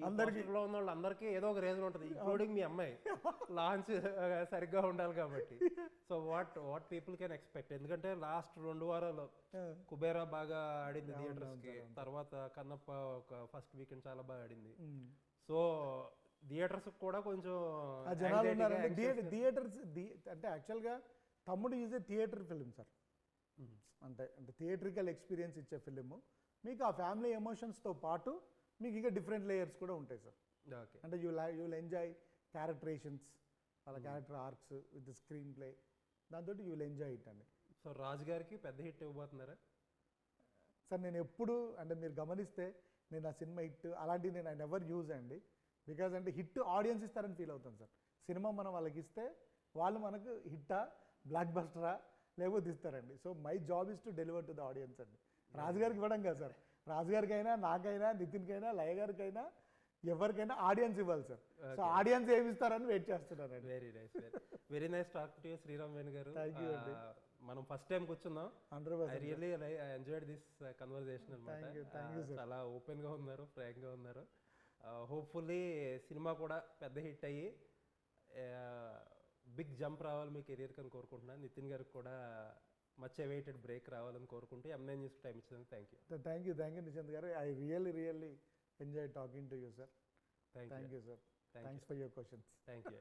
అందరిలో ఉన్న వాళ్ళు అందరికీ ఏదో ఒక రీజన్ ఉంటుంది, ఇంక్లూడింగ్ మీ అమ్మాయి లాంచ్ సరిగ్గా ఉండాలి కాబట్టి. So what people can expect, ఎందుకంటే లాస్ట్ 2 వారాలు కుబేరా బాగా ఆడింది థియేటర్స్కి, తర్వాత కన్నప్ప ఒక ఫస్ట్ వీకెండ్ చాలా బాగా ఆడింది. సో థియేటర్స్ కూడా కొంచెం థియేటర్స్ అంటే యాక్చువల్గా తమ్ముడు is a theatre film sir, అంటే థియేట్రికల్ ఎక్స్పీరియన్స్ ఇచ్చే ఫిలిము. మీకు ఆ ఫ్యామిలీ ఎమోషన్స్తో పాటు మీకు ఇంకా డిఫరెంట్ లేయర్స్ కూడా ఉంటాయి సార్. అంటే యూ విల్ ఎంజాయ్ క్యారెక్టరేషన్స్, వాళ్ళ character arcs with screen play, దాంతో యూ విల్ ఎంజాయ్ ఇట్ అండి. సో రాజు గారికి పెద్ద హిట్ ఇవ్వబోతున్నారా సార్? నేను ఎప్పుడు అంటే మీరు గమనిస్తే నేను ఆ సినిమా హిట్ అలాంటివి నేను ఐ నెవర్ యూజ్ అండి, బికాజ్ అంటే హిట్ ఆడియన్స్ ఇస్తారని ఫీల్ అవుతాను సార్. సినిమా మనం వాళ్ళకి ఇస్తే వాళ్ళు మనకు హిట్టా బ్లాక్ బస్టరా లేకపోతే ఇస్తారండి. So my job is to deliver to the audience అండి. రాజుగారికి ఇవ్వడం కదా సార్, రాజుగారికైనా నాకైనా నితిన్కైనా లయ గారికైనా ఎవరికైనా ఆడియన్స్ ఇవ్వాలి సార్. సో ఆడియన్స్ ఏమి ఇస్తారని వెయిట్ చేస్తున్నాను. Very nice, very nice talk to you Sriram Venu garu. మనం ఫస్ట్ టైం కూర్చున్నాం, I really enjoyed this conversation అన్నమాట. చాలా ఓపెన్గా ఉన్నారు, ఫ్రాంక్గా ఉన్నారు. హోప్ఫుల్లీ సినిమా కూడా పెద్ద హిట్ అయ్యి బిగ్ జంప్ రావాలి మీ కెరీర్ అని కోరుకుంటున్నాను. నితిన్ గారికి కూడా మచ్ అవైటెడ్ బ్రేక్ రావాలని కోరుకుంటూ M9 న్యూస్కి టైం ఇచ్చినందుకు థ్యాంక్ యూ నిశాంత్ గారు. I really enjoy talking to you sir. Thank you sir. Thanks for your questions. Thank you.